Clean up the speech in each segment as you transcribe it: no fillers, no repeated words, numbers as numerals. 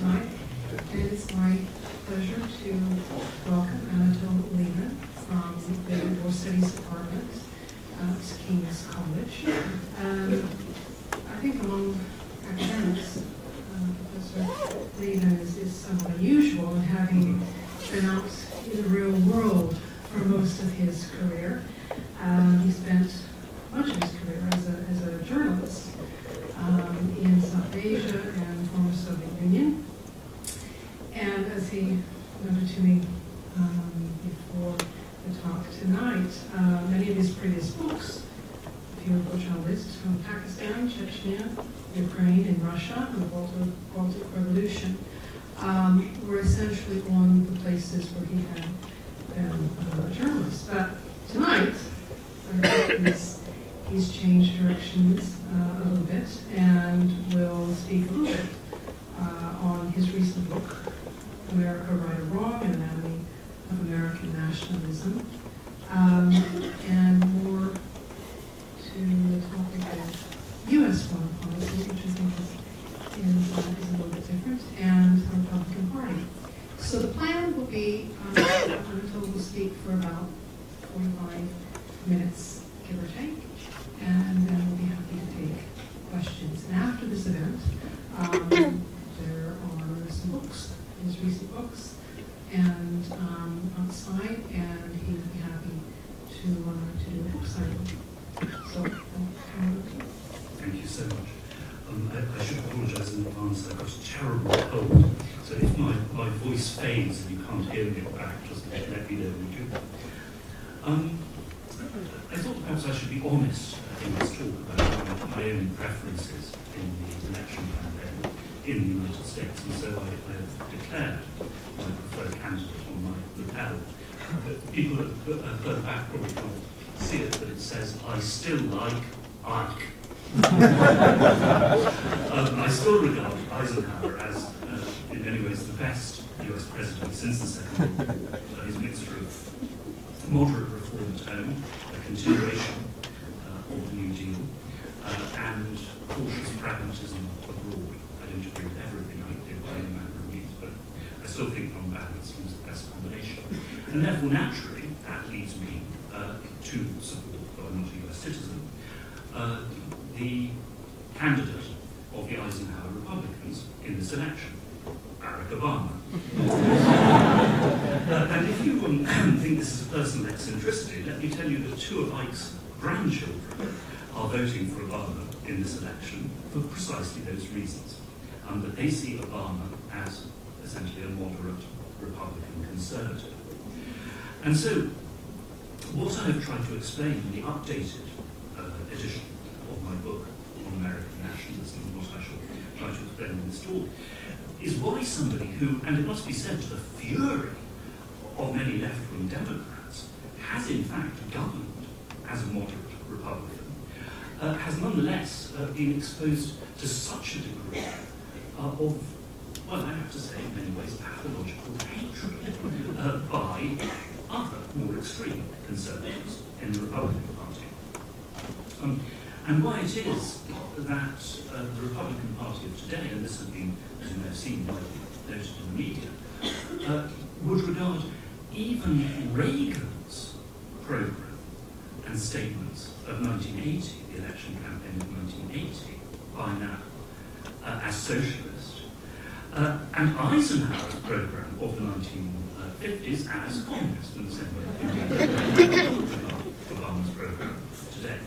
tonight. And it's my pleasure to welcome Anatol Lieven from the War Studies Department at King's College. I think among academics, Professor Lieven is somewhat unusual in having been out in the real world for most of his career. He spent much of his career as a journalist in South Asia and former Soviet Union. And as he noted to me before the talk tonight, many of his previous books, a few of which I'll list, from Pakistan, Chechnya, Ukraine, and Russia, and the Baltic Revolution, were essentially on the places where he had been a journalist. But tonight, he's changed directions a little bit and will speak a little bit on his recent book, America Right or Wrong, An Anatomy of American Nationalism, and more to the topic of U.S. foreign policy, which I think is a little bit different, and the Republican Party. So the plan will be, Anatol will speak for about 45 minutes, give or take, and then we'll be happy to take questions. And after this event, there are some books, his recent books, and outside, and he would be happy to do a book signing. So, thank you so much. I should apologise in advance. I've got a terrible cold, so if my voice fades and you can't hear me at the back, just let me know when you do. I thought perhaps I should be honest in this talk about my own preferences in the election campaign in the United States, and so I have declared my preferred candidate on my lapel. But people further back probably can't see it, but it says, "I still like Ike." I still regard Eisenhower as, in many ways, the best US president since the Second World War. His mixture of moderate reform at home, a continuation of the New Deal, and cautious pragmatism abroad. I don't agree with everything I did by any manner of means, but I still think on balance it was the best combination. And therefore, naturally, that leads me to support, though I'm not a US citizen, the candidate of the Eisenhower Republicans in this election, Barack Obama. And if you think this is a personal eccentricity, let me tell you that two of Ike's grandchildren are voting for Obama in this election for precisely those reasons. That they see Obama as essentially a moderate Republican conservative. And so, what I have tried to explain in the updated edition of my book on American nationalism, and what I shall try to explain in this talk, is why somebody who, and it must be said to the fury of many left-wing Democrats, has in fact governed as a moderate Republican, has nonetheless been exposed to such a degree of, well, I have to say, in many ways, pathological hatred by other, more extreme conservatives in the Republican Party. And why it is that the Republican Party of today, and this has been, as you may have seen, widely noted in the media, would regard even Reagan's program and statements of 1980, the election campaign of 1980, by now, as socialist, and Eisenhower's program of the 1950s as communist, in the same way Obama's program today.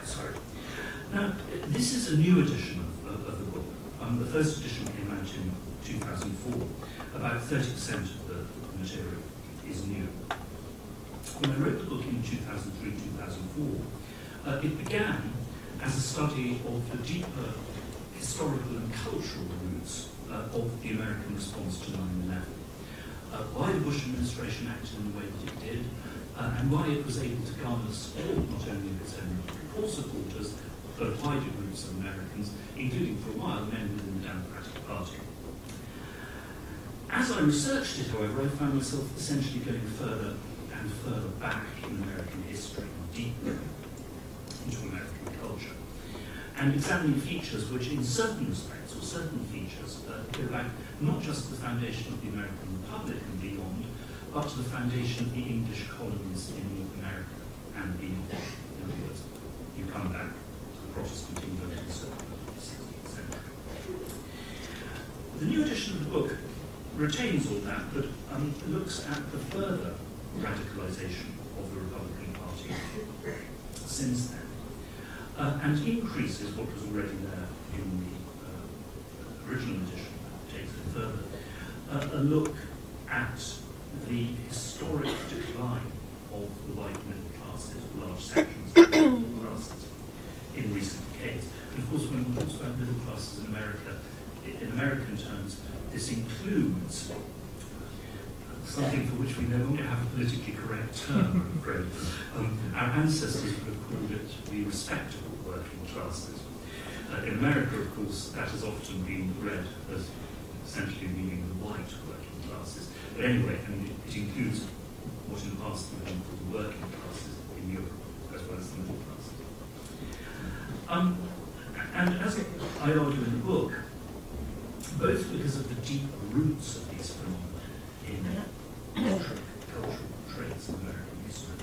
Sorry. Now, this is a new edition of the book. The first edition came out in 2004. About 30% of the material is new. When I wrote the book in 2003-2004, it began as a study of the deeper historical and cultural roots of the American response to 9/11. Why the Bush administration acted in the way that it did, and why it was able to garner support not only of its own core supporters, but wider groups of Americans, including for a while men within the Democratic Party. As I researched it, however, I found myself essentially going further and further back in American history, deeper into American culture. and examining features which in certain respects, or certain features, go back not just to the foundation of the American Republic and beyond, but to the foundation of the English colonies in North America and beyond. In other words, you come back to the Protestant England in the 16th century. The new edition of the book retains all that, but looks at the further radicalisation of the Republican Party since then, and increases what was already there in the original edition, takes it further, a look at the historic decline of the white middle classes, large sections of the middle classes, in recent decades. And of course, when one talks about middle classes in America, in American terms, this includes something for which we no longer have a politically correct term, I'm afraid. Our ancestors would have called it the respectable working classes. In America, of course, that has often been read as essentially meaning the white working classes. But anyway, I mean, it includes what in the past would have been called the working classes in Europe, as well as the middle classes. And as I argue in the book, both because of the deep roots of these phenomena in cultural traits of American history,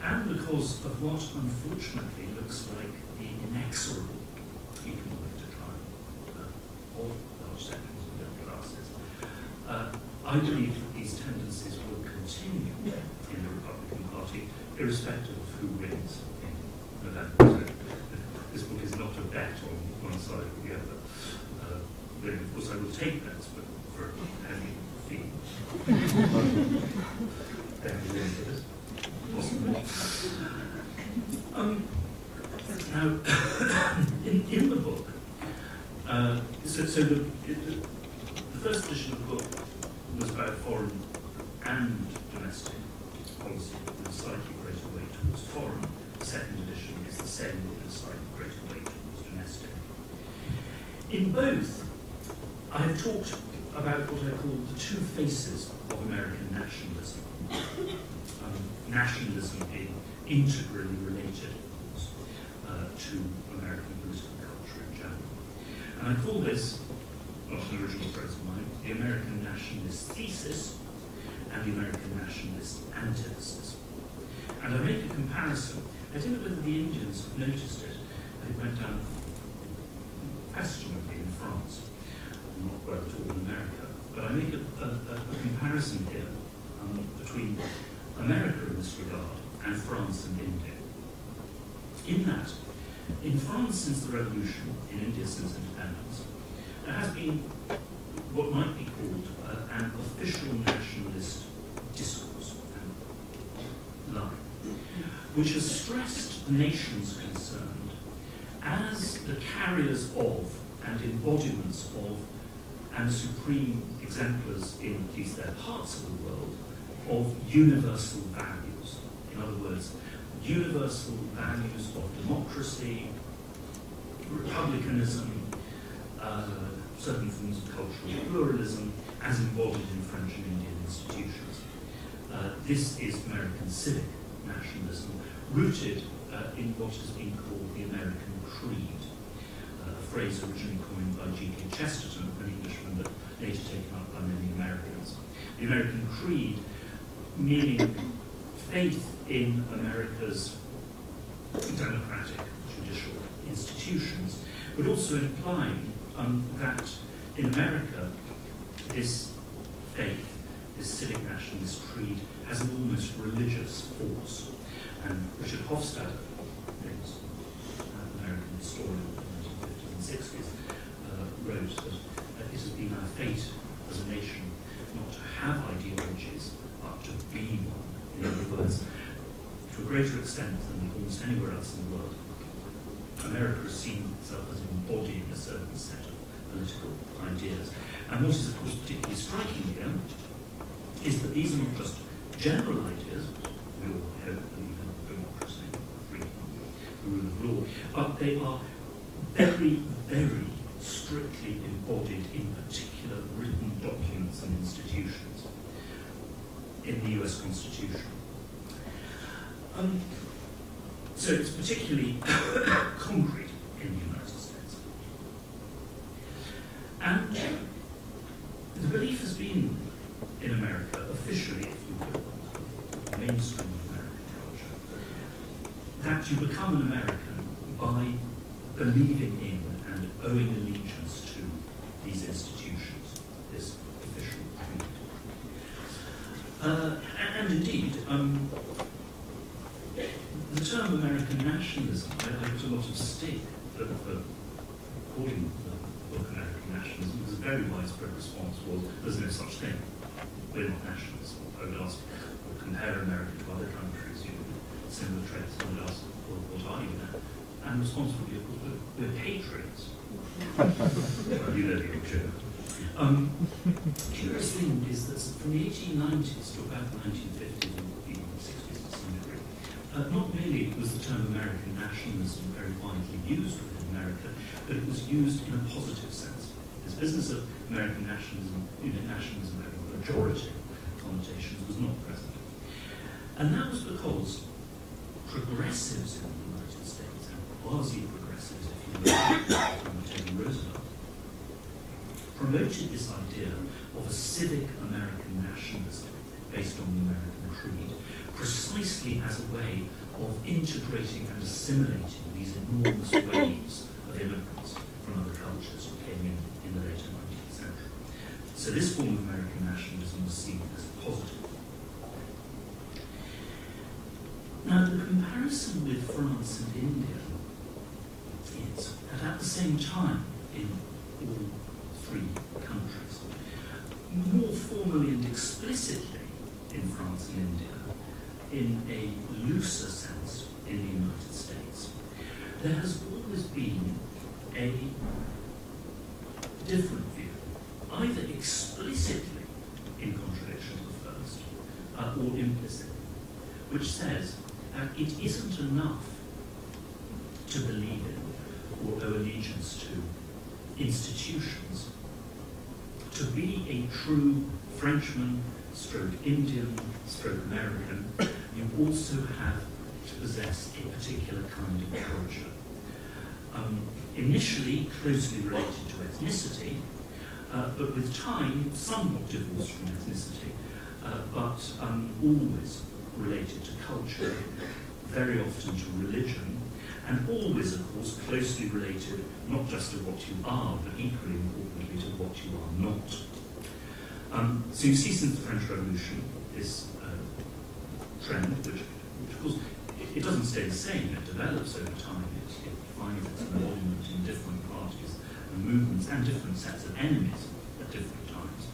and because of what unfortunately looks like the inexorable economic decline of large sections of middle classes, I believe that these tendencies will continue in the Republican Party, irrespective of who wins in November. This book is not a bet on one side or the other. Of course, I will take bets, but for a heavy fee. Now, in the book, the first edition of the book was about foreign and domestic policy with a slightly greater weight towards foreign. The second edition is the same with a slightly greater weight towards domestic. In both, I have talked about what I call the two faces of American nationalism. Nationalism being integrally related, of course, to American political culture in general. And I call this, not an original phrase of mine, the American nationalist thesis and the American nationalist antithesis. And I make a comparison. I don't know whether the Indians have noticed it. It went down questionably in France, not well at all in America. But I make a comparison here between America in this regard and France and India. In that, in France since the revolution, in India since independence, there has been what might be called an official nationalist discourse and line, which has stressed the nations concerned as the carriers of and embodiments of and supreme exemplars in at least their parts of the world of universal values. In other words, universal values of democracy, republicanism, certain forms of cultural pluralism, as embodied in French and Indian institutions. This is American civic nationalism, rooted in what has been called the American creed, a phrase originally coined by G.K. Chesterton, an Englishman, but later taken up by many Americans. The American creed meaning faith in America's democratic judicial institutions, but also implying that in America, this faith, this civic nationalist creed, has an almost religious force. And Richard Hofstadter, famous American historian of the 1950s and 60s, wrote that it has been our fate as a nation not to have ideologies, but to be one. In other words, to a greater extent than almost anywhere else in the world, America has seen itself as embodying a certain set of political ideas. And what is, of course, particularly striking here is that these are not just general ideas, we all hope believe in democracy, freedom, the rule of law, but they are very, very strictly embodied in particular written documents and institutions in the US Constitution. So it's particularly concrete in the United States. And the belief has been in America, officially, if you will, mainstream American culture, that you become an American by believing in and owing allegiance to these institutions, this official creed. And indeed, the term American nationalism, I put a lot of stake for calling the book American nationalism, because a very widespread response was, there's no such thing. We're not nationalists. I would ask, or compare America to other countries, you know, similar traits. I would ask, well, what are you now? And the response would be, of course, we're patriots. Well, you know the old joke. Curious thing is that from the 1890s to about the 1950s and the 60s to some degree, not merely was the term American nationalism very widely used within America, but it was used in a positive sense. This business of American nationalism, nationalism having pejorative connotations, was not present. And that was because progressives in the United States, and quasi-progressives, if you will, Teddy Roosevelt, promoted this idea of a civic American nationalism based on the American creed, precisely as a way of integrating and assimilating these enormous waves of immigrants from other cultures who came in the later 19th century. So this form of American nationalism was seen as positive. Now, the comparison with France and India is that at the same time in all three countries, more formally and explicitly in France and India, in a looser sense in the United States, there has always been a different view, either explicitly in contradiction to the first, or implicitly, which says that it isn't enough to believe in or owe allegiance to institutions. To be a true Frenchman, stroke Indian, stroke American, you also have to possess a particular kind of culture. Initially closely related to ethnicity, but with time somewhat divorced from ethnicity, but always related to culture, very often to religion, and always, of course, closely related not just to what you are, but equally importantly to what you are not. So you see since the French Revolution this trend, which of course, it doesn't stay the same, it develops over time, it finds its embodiment in different parties and movements and different sets of enemies at different times.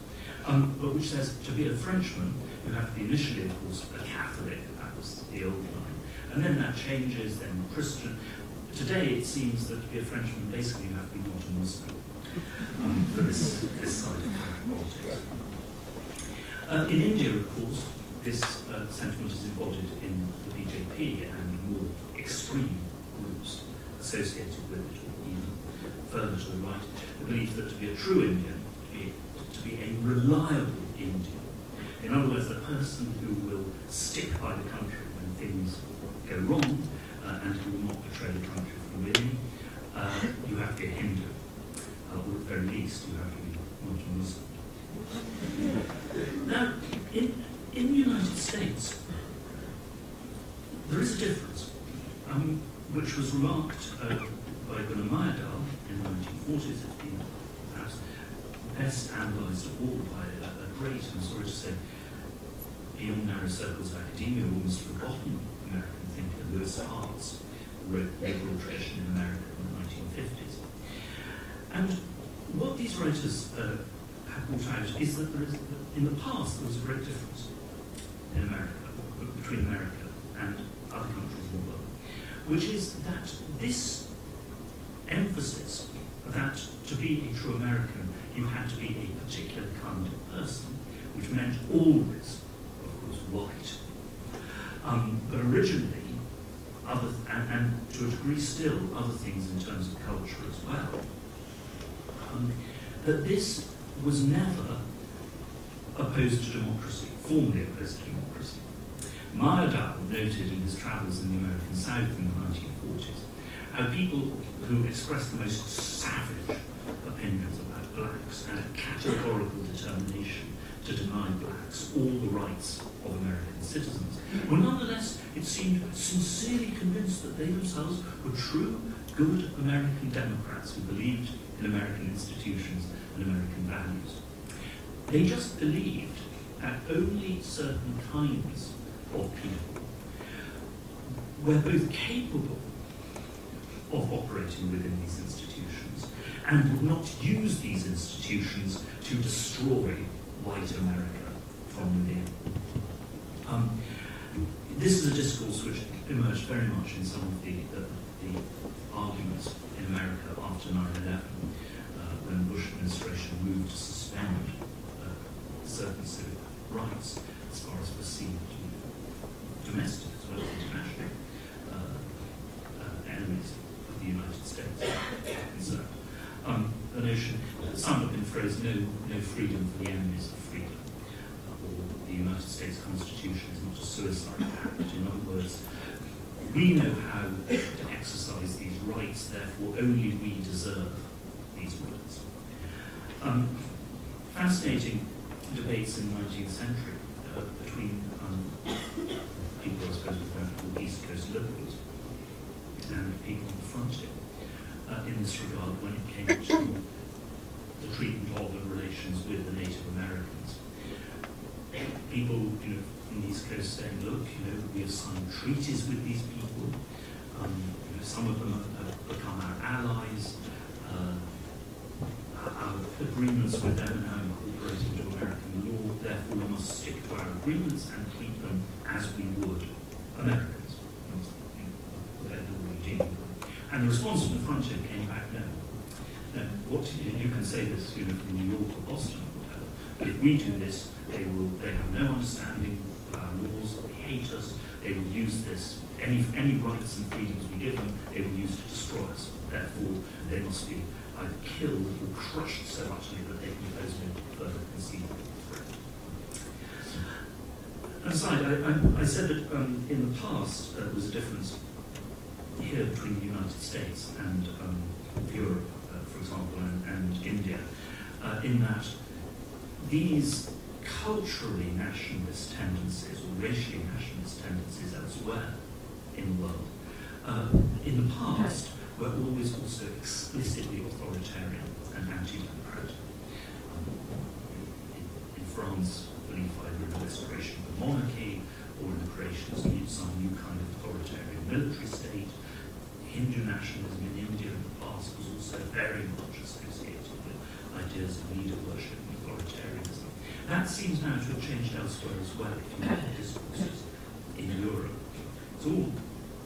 But which says, to be a Frenchman, you have to be initially, of course, a Catholic, that was the old line, and then that changes, then Christian. Today it seems that to be a Frenchman, basically you have to be not a Muslim for this side of politics. In India, of course, this sentiment is embodied in the BJP and more extreme groups associated with it, or even further to the right, the belief that to be a true Indian, to be a reliable Indian, in other words, the person who will stick by the country when things go wrong, and who will not betray the country from within, you have to be a Hindu, or at the very least, you have to be not a Muslim. Now, in the United States, there is a difference, which was remarked by Gunnar Myrdal in the 1940s. It's been perhaps best analysed of all by a great, I'm sorry to say, beyond narrow circles of academia, almost forgotten American thinker, Lewis Hartz, who wrote Liberal Tradition in America in the 1950s. And what these writers have brought out is that in the past there was a great difference in America, between America and other countries in the world, which is that this emphasis that to be a true American you had to be a particular kind of person, which meant always, of course, white. But originally, and to a degree still, other things in terms of culture as well, that this was never opposed to democracy, formally opposed to democracy. Myrdal noted in his travels in the American South in the 1940s how people who express the most savage opinions about blacks had a categorical determination to deny blacks all the rights of American citizens, were nonetheless, it seemed, sincerely convinced that they themselves were true, good American Democrats who believed in American institutions and American values. They just believed that only certain kinds of people were both capable of operating within these institutions and would not use these institutions to destroy white America from within. This is a discourse which emerged very much in some of the arguments in America after 9/11, when the Bush administration moved to suspend certain civic rights as far as perceived domestic as well as international enemies of the United States are concerned. The notion, some have been phrased, no freedom for the enemies of freedom, or the United States Constitution is not a suicide pact. In other words, we know how to exercise these rights, therefore only we deserve these rights. Fascinating debates in the 19th century between people, I suppose, called East Coast liberals and people on the frontier in this regard when it came to the treatment of and relations with the Native Americans. People, in the East Coast saying, look, we have signed treaties with these people. Some of them have become our allies. Our agreements with them are now incorporated into American law. Therefore, we must stick to our agreements and treat them as we would Americans. And the response from the frontier came back, no. You can say this, from New York or Boston or whatever, but if we do this, they have no understanding of our laws, they hate us, they will use this, any rights and freedoms we give them, they will use to destroy us. Therefore, they must be either killed or crushed so utterly that they can pose no further conceivable threat. Aside, I said that in the past there was a difference here between the United States and Europe, for example, and India, in that these culturally nationalist tendencies or racially nationalist tendencies elsewhere in the world, in the past, were always also explicitly authoritarian and anti-democratic. In France, belief either in the restoration of the monarchy or in the creation of some new kind of authoritarian military state. Hindu nationalism in India in the past was also very much associated with ideas of leader worship and authoritarianism. That seems now to have changed elsewhere as well. If you look at discourses in Europe, it's all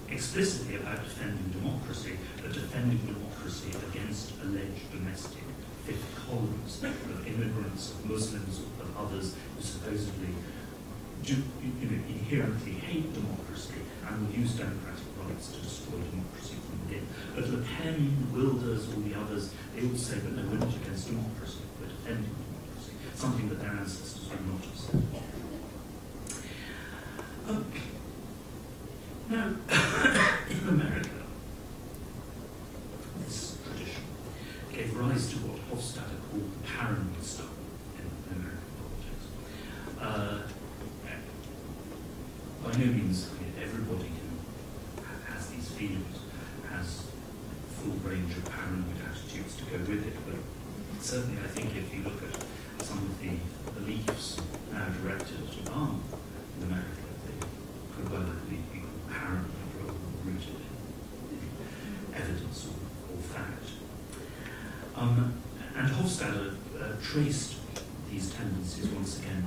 explicitly about defending democracy, but defending democracy against alleged domestic fifth columns of immigrants, of Muslims, of others who supposedly do inherently hate democracy and will use democratic rights to destroy democracy from within. But Le Pen, Wilders, all the others, they all say that no, we're not against democracy, we're defending democracy, something that their ancestors would not have said. Now, in America, this tradition gave rise to what Hofstadter called the paranoid style in American politics. By no means everybody who has these feelings has a full range of paranoid attitudes to go with it, but certainly I think if you look at some of the beliefs now directed at Obama in America, they could well be called paranoid rather than rooted in evidence or fact. And Hofstadter traced these tendencies once again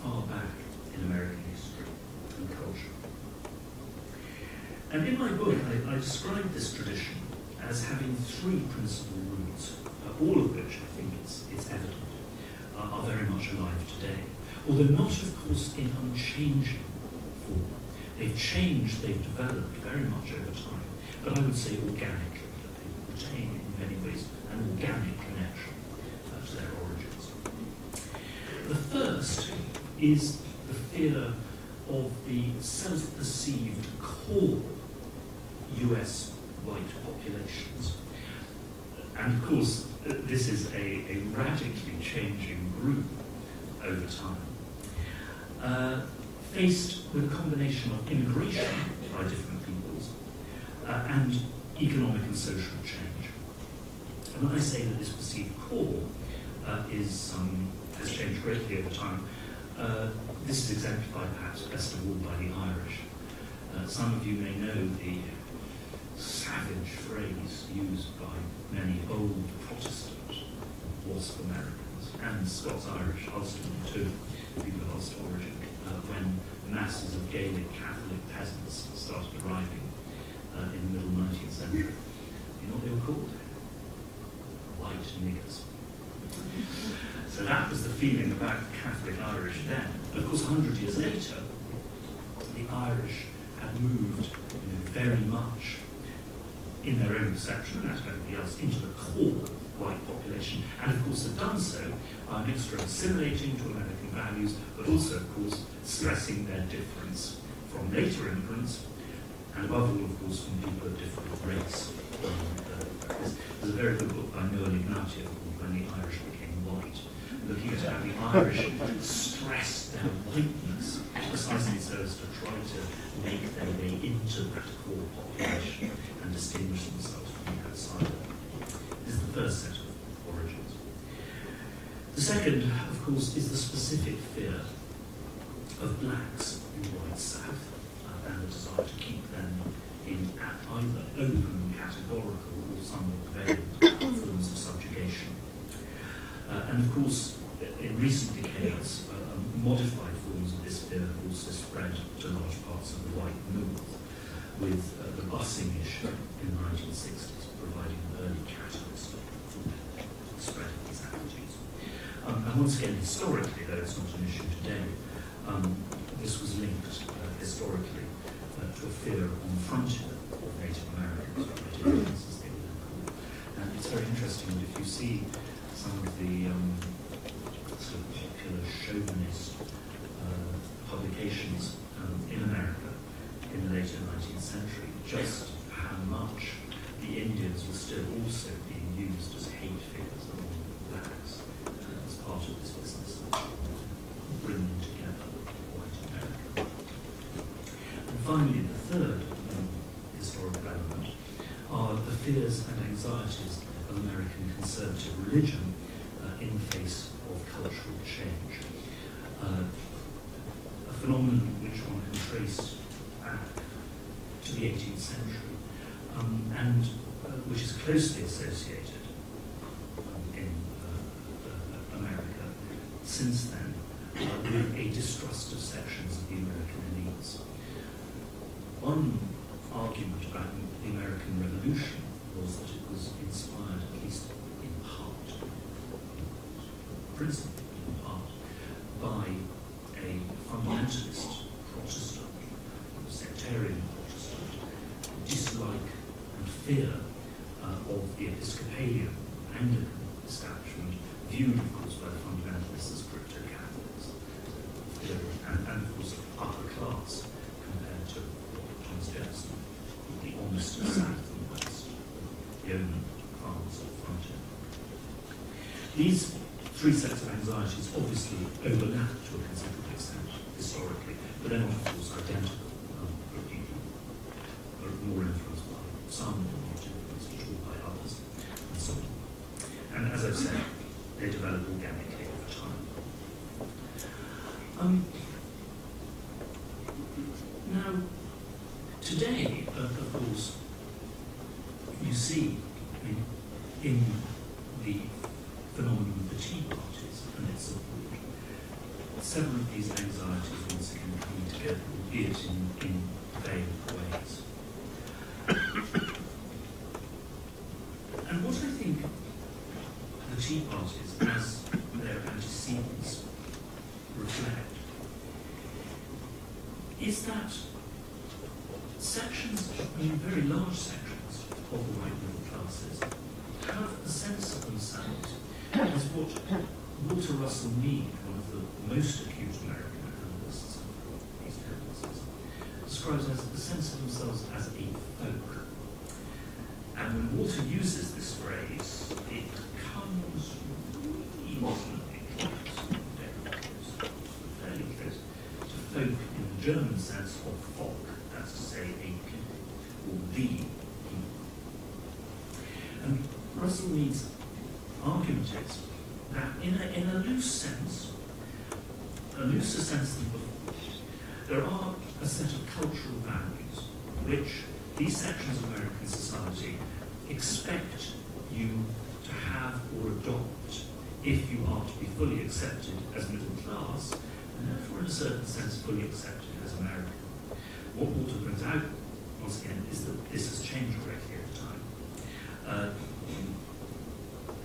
far back in American history and culture. And in my book, I describe this tradition as having three principal roots, all of which I think it's evident are very much alive today, although not, of course, in unchanging form. They've changed, they've developed very much over time, but I would say organically, that they retain in many ways an organic connection to their origins. The first is the fear of the self-perceived core US white populations. And of course, this is a radically changing group over time, faced with a combination of immigration by different peoples and economic and social change. And when I say that this perceived core has changed greatly over time, this is exemplified perhaps best of all by the Irish. Some of you may know the savage phrase used by many old Protestant Wasp Americans and Scots-Irish, Ulster too, people of Ulster origin, when masses of Gaelic Catholic peasants started arriving in the middle 19th century. You know what they were called? White niggers. So that was the feeling about Catholic Irish then. Of course, 100 years later, the Irish had moved very much in their own perception, and that's everybody else, into the core white population, and of course had done so by a mixture of assimilating to American values, but also, of course, stressing their difference from later immigrants, and above all, of course, from people of different race. There's a very good book by Noel Ignatieff called When the Irish Became White, looking at how the Irish stressed their whiteness precisely so as to try to make their way into that core population and distinguish themselves from the outsider. This is the first set of origins. The second, of course, is the specific fear of blacks in the white South and the desire to keep them in either open, categorical, or somewhat veiled forms of subjugation. And of course, in recent decades, modified forms of this fear have also spread to large parts of the white North, with the busing issue in the 1960s providing an early catalyst for the spread of these attitudes. And once again, historically, though it's not an issue today, this was linked historically to a fear on the frontier of Native Americans, or Native Americans as they were then called. And it's very interesting that if you see some of the sort of popular chauvinist publications in America in the later 19th century, just how much the Indians were still also being used as hate figures among blacks as part of this business of bringing together white America. And finally, the third historical element are the fears and anxieties of American conservative religion in the face of cultural change. A phenomenon which one can trace back to the 18th century and which is closely associated in America since then with a distrust of sections of the American elites. One argument about the American Revolution was that it was inspired, at least in part, principally in part, by a fundamentalist Protestant, sectarian Protestant, dislike and fear of the Episcopalian Anglican establishment, viewed, of course, by the fundamentalists as crypto-Catholics, and of course, upper class compared to what Thomas Jefferson called the honest South and West, the own farms of the frontier. These three sets of anxieties obviously overlap to a considerable extent historically, but they're not, of course, identical. People are more influenced by some, or not influenced at all by others, and so on. And as I've said, they develop organically over time. Now, today, of course, you see in the phenomenon of the Tea Parties and its support, several of these anxieties once again coming together, albeit in veiled ways. And what I think the Tea Parties, as their antecedents, reflect is that sections, very large sections of the white middle classes, have a sense of themselves as what Walter Russell Mead, one of the most acute American analysts of these tendencies, describes as the sense of themselves as a folk. And when Walter uses this phrase, it comes reasonably fairly close to folk in the German sense of Volk, that's to say a people, or the people. And Russell Mead's argument is that in a loose sense, a looser sense than before, there are a set of cultural values which these sections of American society expect you to have or adopt if you are to be fully accepted as middle class, and therefore in a certain sense fully accepted as American. What Walter brings out, once again, is that this has changed greatly over time.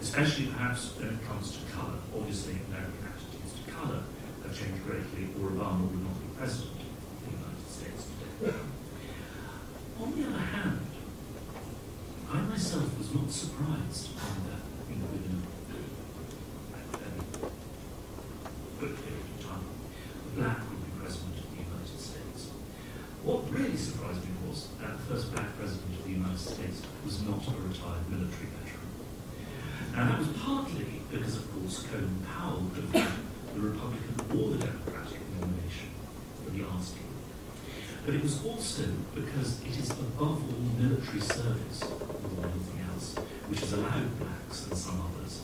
Especially perhaps when it comes to colour. Obviously American attitudes to colour have changed greatly, or Obama would not be president of the United States today. On the other hand, I myself was not surprised that, within a fairly quick period of time, a black would be president of the United States. What really surprised me was that the first black president of the United States was not a retired military veteran. Now that was partly because, of course, Colin Powell could have had the Republican or the Democratic nomination for the asking. But it was also because it is above all military service, more than anything else, which has allowed blacks and some others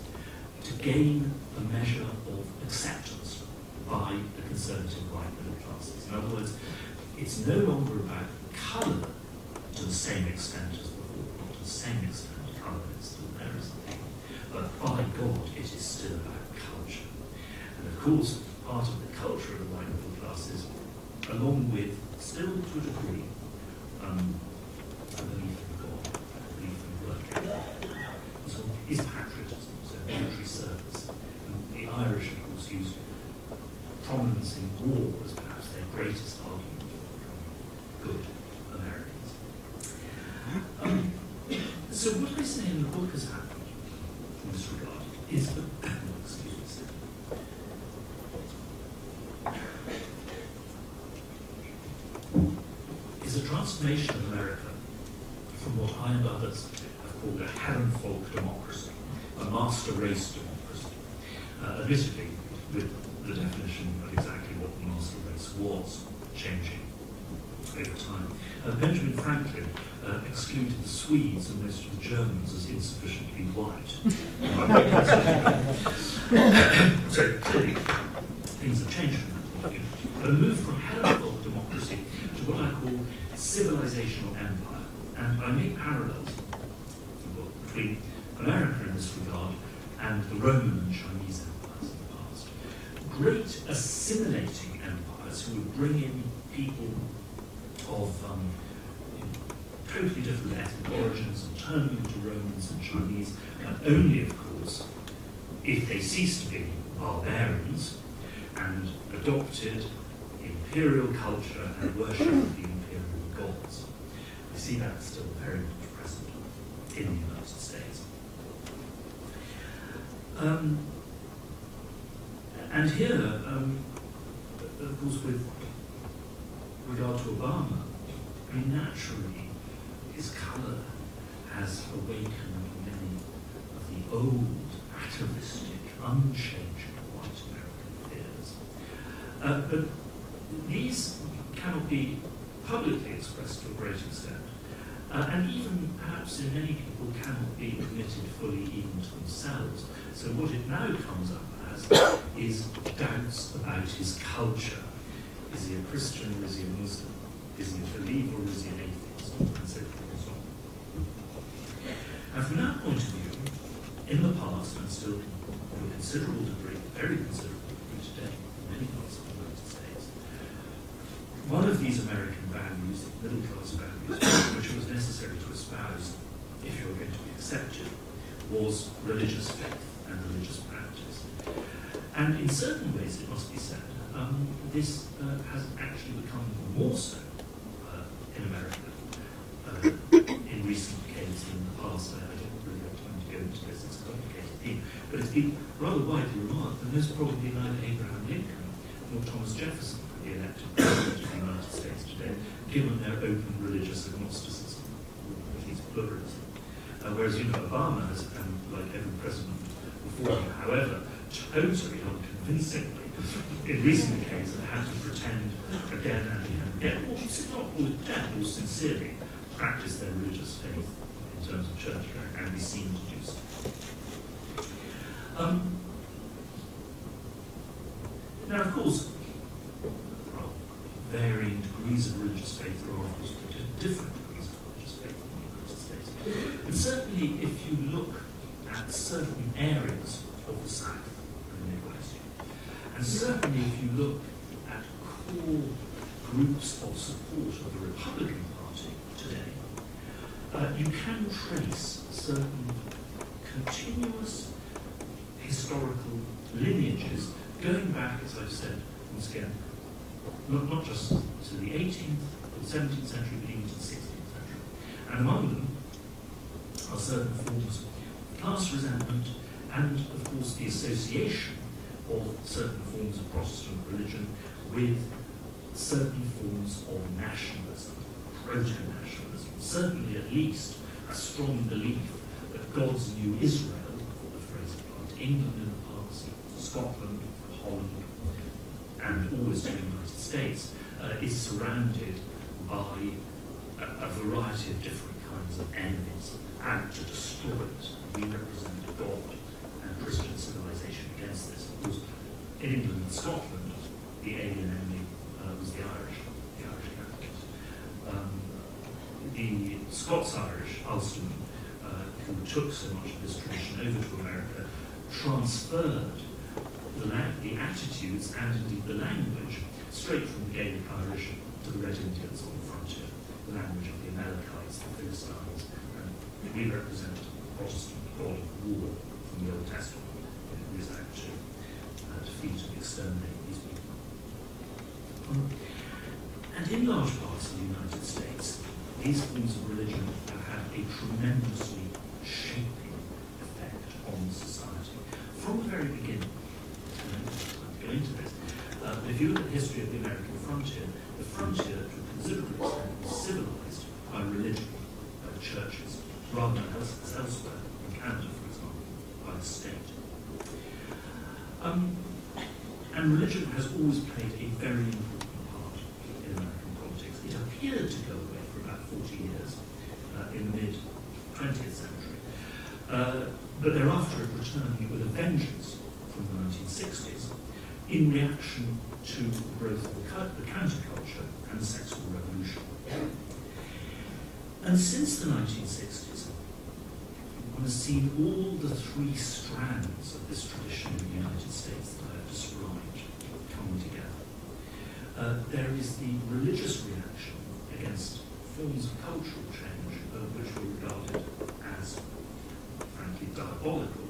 to gain a measure of acceptance by the conservative white middle classes. In other words, it's no longer about colour to the same extent as before, not to the same extent colour is still there as a thing, but by God, it is still about culture. And of course, part of the culture of the white middle classes, along with, still to a degree, a belief in God, a belief in work ethic, is patriotism, so military service. And the Irish, of course, use prominence in war as perhaps their greatest argument for becoming good Americans. So what I say in the book has happened in this regard is that, excuse me a second. Is a transformation of America from what I and others have called a Herrenvolk democracy, a master race democracy, admittedly with the definition of exactly what the master race was changing over time. Benjamin Franklin excluded the Swedes and most of the Germans as insufficiently white. So clearly things have changed from that point of view. But a move from Herrenvolk democracy to what I call civilizational empire. And I make parallels between America in this regard and the Roman and Chinese empires in the past. Great assimilating empires who would bring in people of totally different ethnic origins and turn them into Romans and Chinese, and only, of course, if they cease to be barbarians and adopted imperial culture and worship of the imperial gods. We see that still very much present in the United States. And here, of course, with regard to Obama, I mean, naturally, his colour has awakened many of the old, atavistic, unchanging white American fears. But these cannot be publicly expressed to a great extent, and even perhaps in many people cannot be admitted fully even to themselves. So what it now comes up as is doubts about his culture. Is he a Christian or is he a Muslim? Is he a believer or is he an atheist? And so forth and so on. And from that point of view, in the past, and still to a considerable degree, very considerable degree today, in many parts of the United States, one of these American values, middle-class values, which was necessary to espouse if you were going to be accepted, was religious faith and religious practice. And in certain ways, it must be said, this has actually become more so in America in recent decades than in the past. I don't really have time to go into this, it's a complicated theme, but it's been rather widely remarked that most probably neither Abraham Lincoln nor Thomas Jefferson could be elected president of the United States today, given their open religious agnosticism, or at least pluralism. Whereas, Obama has, like every president before him, however, totally unconvincingly, in recent decades, have had to pretend again and again, or not sincerely, practice their religious faith in terms of church and be seen to do so. Now, of course, there are varying degrees of religious faith. There are, of course, different degrees of religious faith in the United States. But certainly, if you look at certain areas of the South and the Midwest, and certainly if you look at core groups of support of the Republican Party today, you can trace certain continuous historical lineages going back, as I've said, once again, not just to the 18th or 17th century, but even to the 16th century. And among them are certain forms of class resentment and, of course, the association of certain forms of Protestant religion with certain forms of nationalism, proto-nationalism, certainly at least a strong belief that God's new Israel, for the phrase applied, England in the past, Scotland, Holland, and always the United States, is surrounded by a variety of different kinds of enemies, and to destroy it. We represent God and Christian civilization against this. Of course, in England and Scotland, the alien enemy was the Irish Catholics. The Scots-Irish, Ulstermen, who took so much of this tradition over to America, transferred the attitudes and indeed the language straight from the Gaelic Irish to the Red Indians on the frontier, the language of the Amalekites, the Philistines, and we represent the Protestant God of war from the Old Testament, who is out to defeat and exterminate these people. And in large parts of the United States, these forms of religion have had a tremendously shaping effect on society from the very beginning. I'm going to this. If you look at the history of the American frontier to a considerable extent was civilized by religion, by the churches, rather than elsewhere, in Canada, for example, by the state. And religion has always played a very important part in American politics. It appeared to go away for about 40 years in the mid-20th century, but thereafter it returned with a vengeance from the 1960s in reaction to the growth of the counterculture and the sexual revolution. And since the 1960s, one has seen all the three strands of this tradition in the United States that I have described coming together. There is the religious reaction against forms of cultural change which were regarded as, frankly, diabolical.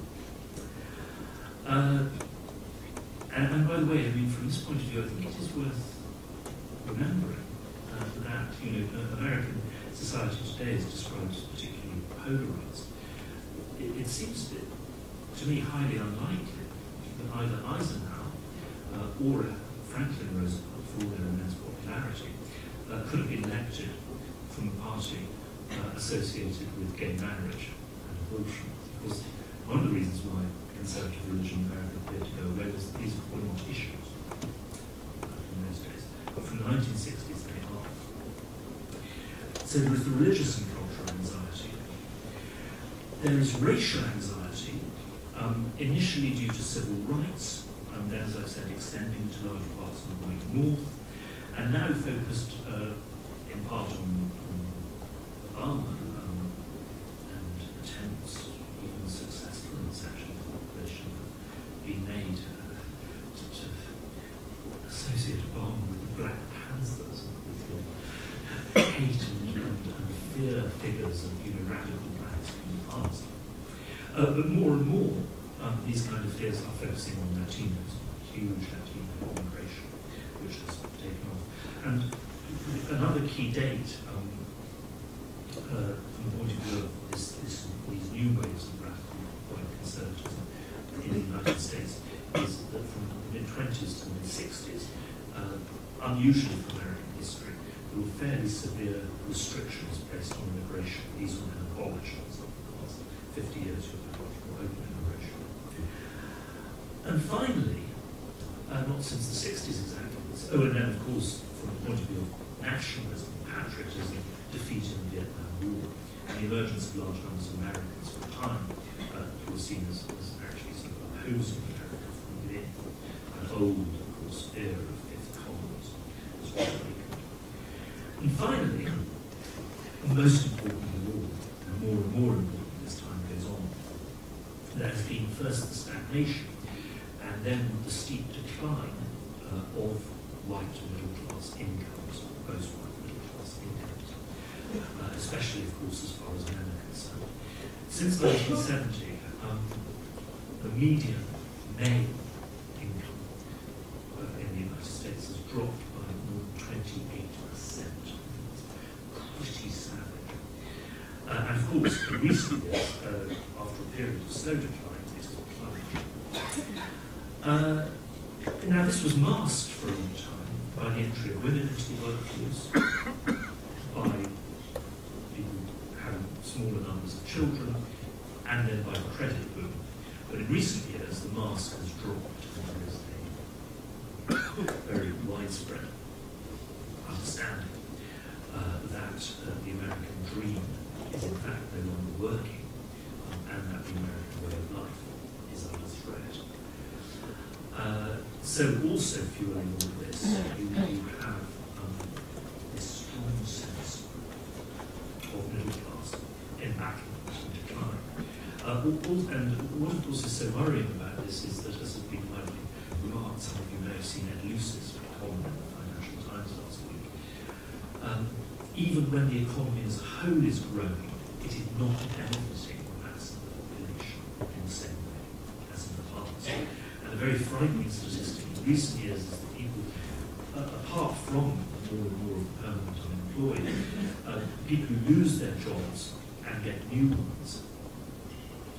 And by the way, I mean, from this point of view, I think it is worth remembering that, American society today is described as particularly polarized. It seems to me highly unlikely that either Eisenhower or Franklin Roosevelt, for all their immense popularity, could have been elected from a party associated with gay marriage and abortion. Of course, one of the reasons why conservative religion in America appeared to go away was that these were not issues in those days. But from the 1960s, they are. So there is the religious and cultural anxiety. There is racial anxiety, initially due to civil rights, and then, as I've said, extending to large parts of the white North, and now focused in part on Obama and attempts, even successful in section of the population, have been made to associate Obama with the Black Panthers, with the hate and fear figures of radical blacks in the past. But more and more, these kind of fears are focusing on Latinos, huge Latino immigration, which has taken off. And another key date, from the point of view of these new waves of radical white conservatism in the United States, is that from the mid-20s to the mid-60s, unusually for American history, there were fairly severe restrictions based on immigration. These were then abolished in some parts 50 years of open immigration. And finally, not since the 60s exactly, and then of course, from the point of view of nationalism, patriotism, defeat in the Vietnam War, and the emergence of large numbers of Americans for a time, who were seen as actually sort of opposing America from within, an old, of course, fear of fifth colonies was awakened. And finally, most important of all, and more important as time goes on, there has been first the stagnation, and then the steep decline of white middle-class incomes, post-white middle-class incomes, especially, of course, as far as men are concerned. Since 1970, the median male income in the United States has dropped by more than 28%. Pretty savage. And of course, in recent years, after a period of slow decline, it has declined. Now, this was masked for a long time by the entry of women into the workforce, by people having smaller numbers of children, and then by the credit boom. But in recent years, the mask has dropped, and there is a very widespread understanding that the American dream is in fact no longer working, and that the American way of life is under threat. So also fueling all of this, you have this strong sense of middle class in battle and decline. And what of course is so worrying about this is that, as has been widely remarked, some of you may have seen Ed Luce's column in the Financial Times last week, even when the economy as a whole is growing, it is not benefiting the mass of the population in the same way as in the past. And a very frightening statistic in recent years is that people, apart from more and more permanent unemployed, people who lose their jobs and get new ones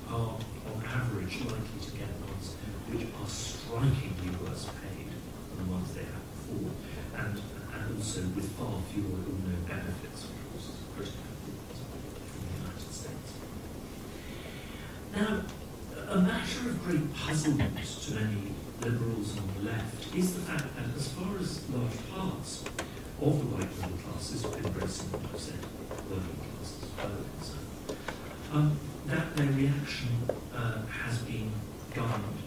are, on average, likely to get ones which are strikingly worse paid than the ones they had before, and also with far fewer or no benefits, of course, is critical in the United States. Now, a matter of great puzzlement to many liberals on the left is the fact that as far as large parts of the white middle classes, embracing what I've said, working classes, that their reaction has been garnered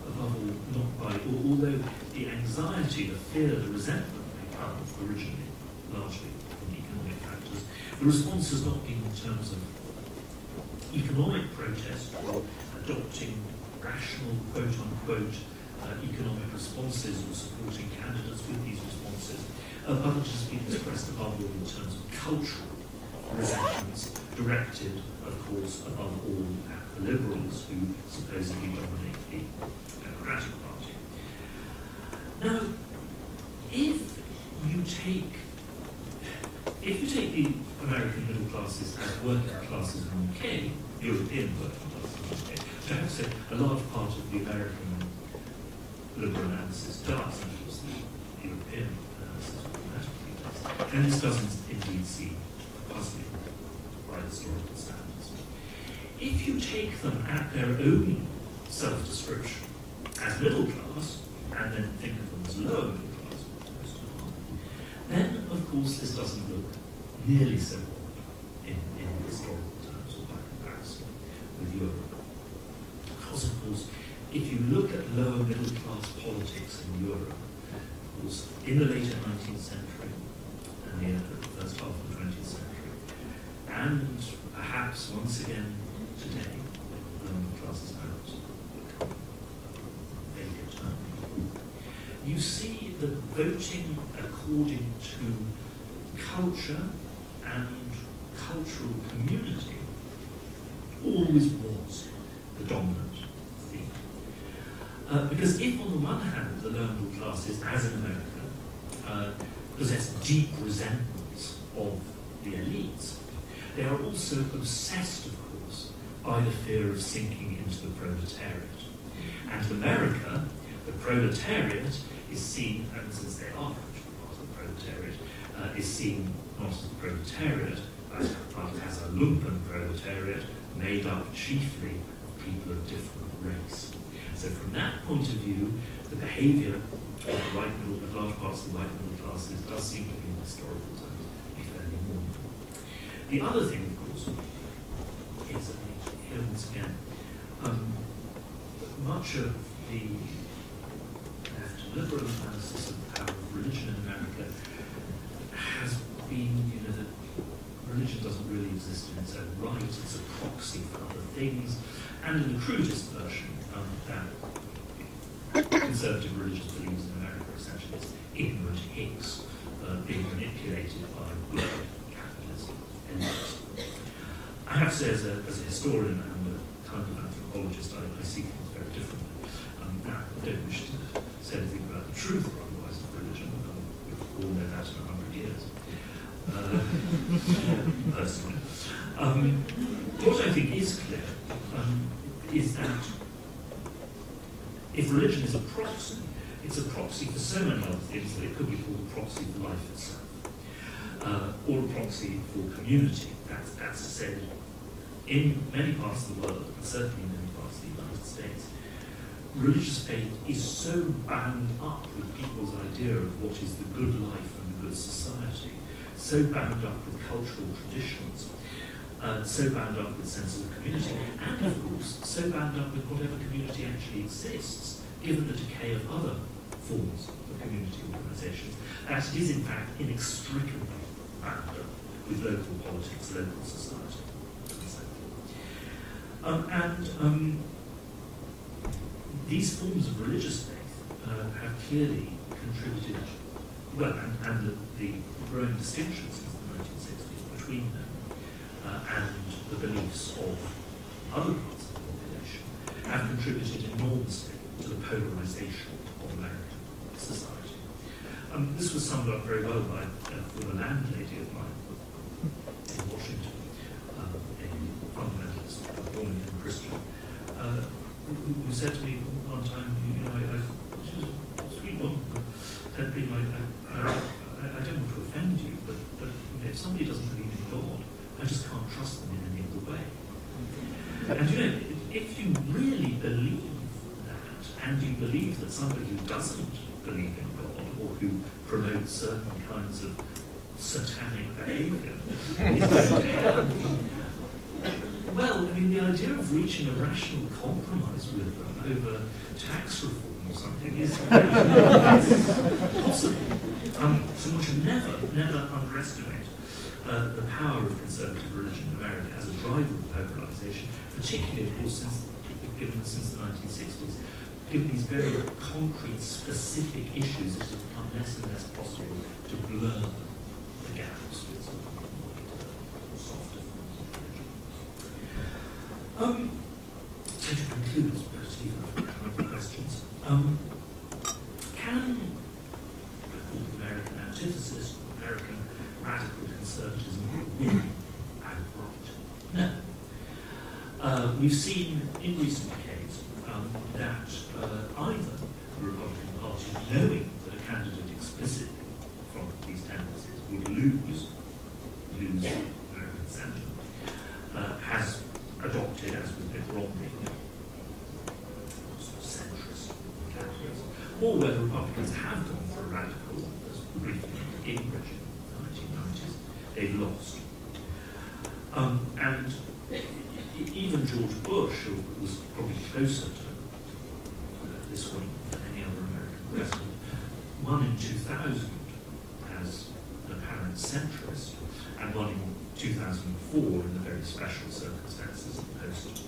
above all not by, although the anxiety, the fear, the resentment may come originally largely from economic factors, the response has not been in terms of economic protest or adopting rational, quote-unquote, economic responses or supporting candidates with these responses, but it has been expressed above all in terms of cultural resentments, directed, of course, above all at the liberals who supposedly dominate the Democratic Party. Now, if you take the American middle classes as working classes in the UK, European working classes in the UK, which I have to say a large part of the American liberal analysis does, and of course the European analysis automatically does, and this doesn't indeed seem puzzling by historical standards. If you take them at their own self-description as middle class, and then think of them as lower middle class, then of course this doesn't look nearly so well in historical terms or by comparison with Europe. Because of course, if you look at lower middle class politics in Europe, of course, in the later 19th century and the first half of the 20th century, and perhaps once again today, lower middle class is out, you see that voting according to culture and cultural community always was the dominant theme. Because if on the one hand the lower middle classes, as in America, possess deep resentments of the elites, they are also obsessed, of course, by the fear of sinking into the proletariat. And in America, the proletariat is seen, and since they are actually part of the proletariat, is seen not as the proletariat, but as a lumpen proletariat, made up chiefly of people of different race. So from that point of view, the behaviour of the white middle, of large parts of the white middle classes does seem to be in historical terms be fairly normal. The other thing, of course, is that here once again, much of the left liberal analysis of the power of religion in America has been, that religion doesn't really exist in its own right, it's a proxy for other things, and in the crudest version, that conservative religious beliefs in America are essentially as ignorant hicks being manipulated by global capitalism. And I have to say, as a historian and a kind of anthropologist, I see things very differently. I don't wish to say anything about the truth or otherwise of religion. We've all known that in 100 years. Personally. What I think is clear is that if religion is a proxy, it's a proxy for so many other things that it could be called a proxy for life itself, or a proxy for community. That's said in many parts of the world, and certainly in many parts of the United States. Religious faith is so bound up with people's idea of what is the good life and the good society, so bound up with cultural traditions, so bound up with senses of community, and of course, so bound up with whatever community actually exists, given the decay of other forms of community organisations, that it is in fact inextricably bound up with local politics, local society, and so forth. These forms of religious faith have clearly contributed, well, and the growing distinction since the 1960s between them and the beliefs of other parts of the population have contributed enormously to the polarisation of American society. This was summed up very well by the landlady of mine in Washington, a fundamentalist, born-again Christian, who said to me one time, she was a sweet woman, said to me, I don't want to offend you, but if somebody doesn't believe in God, I just can't trust them in any other way. And if you really believe that, and you believe that somebody who doesn't believe in God, or who promotes certain kinds of satanic behaviour, is going to hell, well, the idea of reaching a rational compromise with them over tax reform or something is possible. So one should never underestimate the power of conservative religion in America as a driver of polarisation, particularly, of course, since the 1960s, given these very concrete, specific issues, it has become less and less possible to blur the gaps with sort of more softer forms of religion. So to conclude, Stephen, I've got a couple of questions. Can the American antithesis, American radical conservatism, win outright? No. We've seen in recent decades that either the Republican Party, knowing that a candidate explicitly from these tendencies would lose American sentiment, has adopted, as with Mitt Romney, sort of centrist candidates, or where the Republicans have gone for a radical, as briefly in Gingrich in the 1990s, they've lost. And even George Bush, who was probably closer to this one than any other American president, won in 2000 as an apparent centrist, and won in 2004 in the very special circumstances of post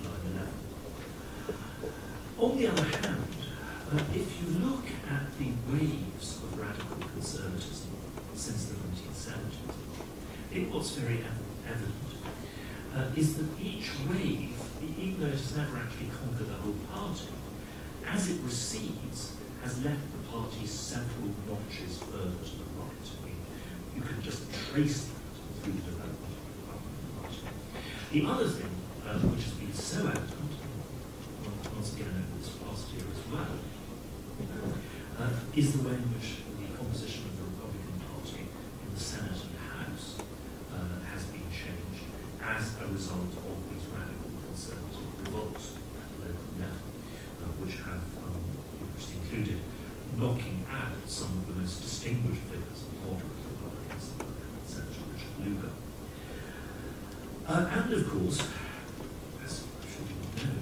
9/11. On the other hand, if you look at the waves of radical conservatism since the 1970s, what's very evident is that each wave, even though it has never actually conquered the whole party, as it recedes, has left the party several notches further to the right. You can just trace that through the development of the Republican Party. The other thing, which has been so evident, once again over this past year as well, is the way in which the composition of the Republican Party in the Senate and House has been changed as a result of these included knocking out some of the most distinguished figures of moderate Republicans, Senator Richard Lugar. And of course, as I'm sure you know,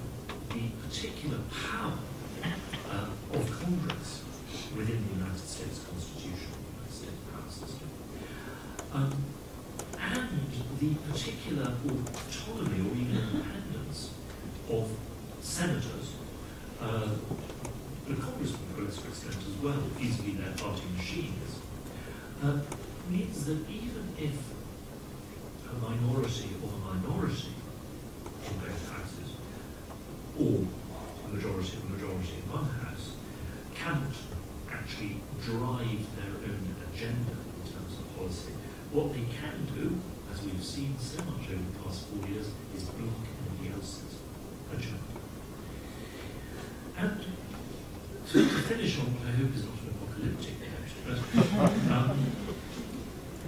the particular power of Congress within the United States Constitution, the United States power system, and the particular autonomy or even independence of senators, the congressmen to a lesser extent as well, vis-a-vis their party machines, means that even if a minority of a minority in both houses, or a majority of a majority in one house, cannot actually drive their own agenda in terms of policy, what they can do, as we've seen so much over the past 4 years, is block anybody else's agenda. And to finish on what I hope is not an apocalyptic note,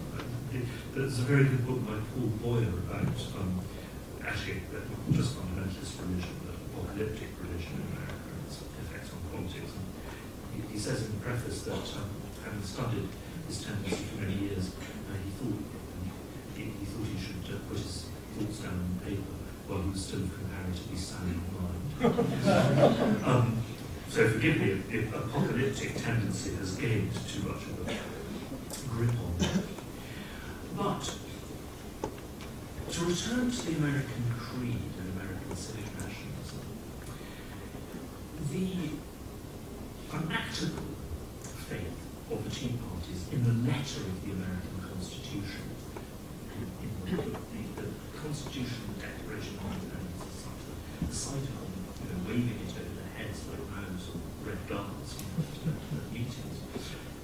but there's a very good book by Paul Boyer about, actually, not just fundamentalist religion, but apocalyptic religion in America and its effects on politics. And he says in the preface that, having studied his tendency for many years, he thought he should put his thoughts down on paper while he was still comparatively sound in mind. So forgive me if apocalyptic tendency has gained too much of a grip on that. But to return to the American creed and American civic nationalism, the fanatical faith of the Tea Parties in the letter of the American Constitution, in the Constitutional Declaration of Independence, as such, the sight of them waving it over their heads like rows of red guards at meetings,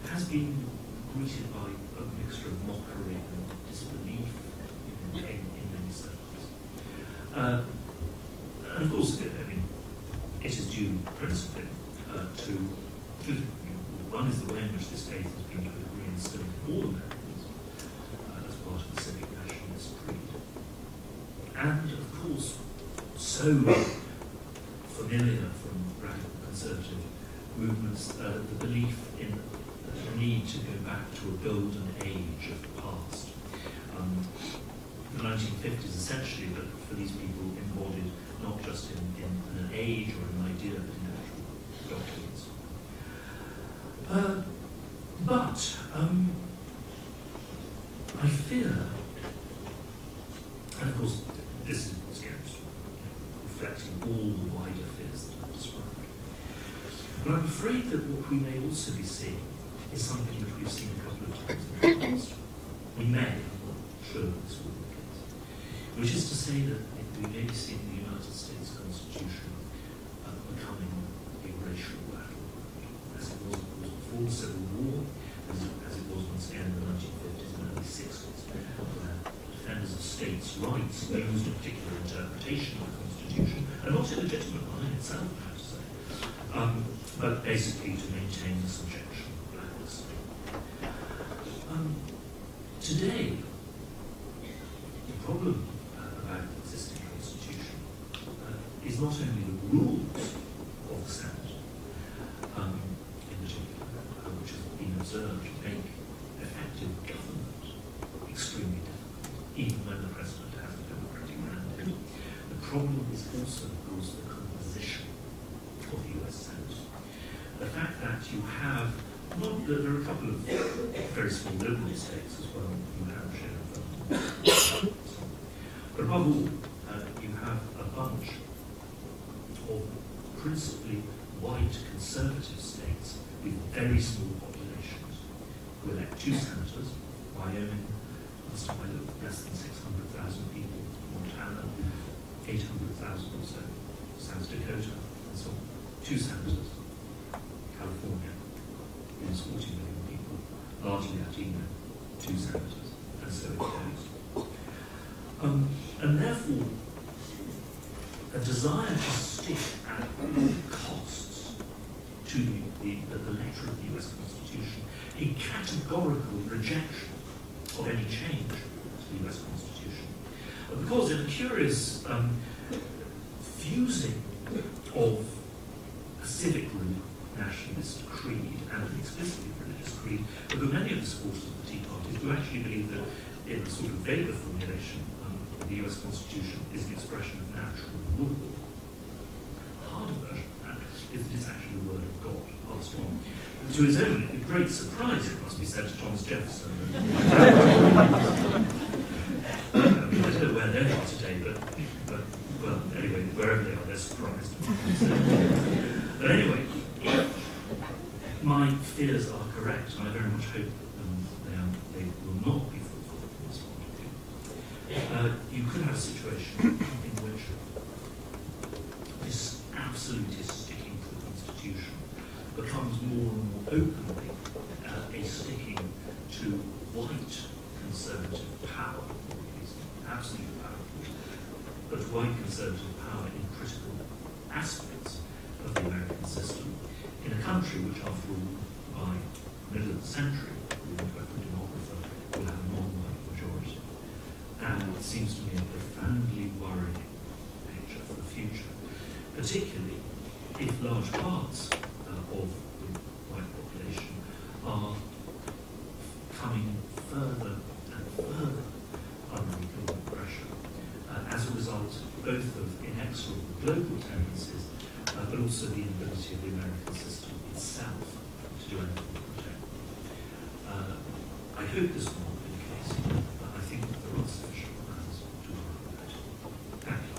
has been greeted by a mixture of mockery and disbelief in many circles. And of course, I mean, it is due principally to one is the way in which this faith has been reinstilled in all Americans as part of the civic nationalist creed. And of course, so familiar from radical conservative movements, the belief in the need to go back to a golden age of the past. The 1950s essentially, but for these people embodied not just in an age or an idea, but in actual documents. But I fear, and of course this is reflecting all the wider fears that I've described, but I'm afraid that what we may also be seeing is something that we've seen a couple of times in the past. We may, I'm not sure this will be the case, which is to say that we may be seeing the United States Constitution becoming a racial battle, as it was before the Civil War, as it was once again in the 1950s and early 60s, where defenders of states' rights used a particular interpretation of the Constitution, and not a legitimate one in itself, I have to say, but basically to maintain the subjection of blacks. Today, the problem about the existing Constitution is not only the rules of the Senate, in particular, which has been observed to make effective government extremely difficult, even when the President has a democratic mandate. The problem is also, of course, the composition of the US Senate. The fact that you have, there are a couple of very small liberal states as well, New Hampshire and but above all, you have a bunch of principally white conservative states with very small populations who elect 2 senators. Wyoming, last time I looked, less than 600,000 people. Montana, 800,000 or so. South Dakota, and so on. 2 senators. California, almost 40 million people, largely Latino, 2 senators, and so it goes. And therefore, a desire to stick at all costs to the letter of the US Constitution, a categorical rejection of any change to the US Constitution. Because in a curious fusing of a civic group nationalist creed and an explicitly religious creed, but that many of the supporters of the Tea Party do actually believe that in the sort of Weber formulation of the US Constitution is the expression of natural law. A harder version of that is that it's actually the word of God passed on. To his own great surprise, it must be said, to Thomas Jefferson. I don't know where they are today, but well, anyway, wherever they are, they're surprised. But anyway, my fears are correct, and I very much hope they will not be fulfilled from this point of view. You could have a situation in which this absolutist sticking to the Constitution becomes more and more openly a sticking to white conservative power, or at least absolute power, but white conservative power in critical aspects of the American system, in a country which, after all, by the middle of the century, the demographer will have a non-white majority. And it seems to me a profoundly worrying picture for the future, particularly if large parts of the white population are coming further and further under economic pressure as a result both of inexorable global tendencies, but also the inability of the American system itself to do anything to protect them. I hope this will not be the case, but I think that there are sufficient grounds to worry about it. Thank you.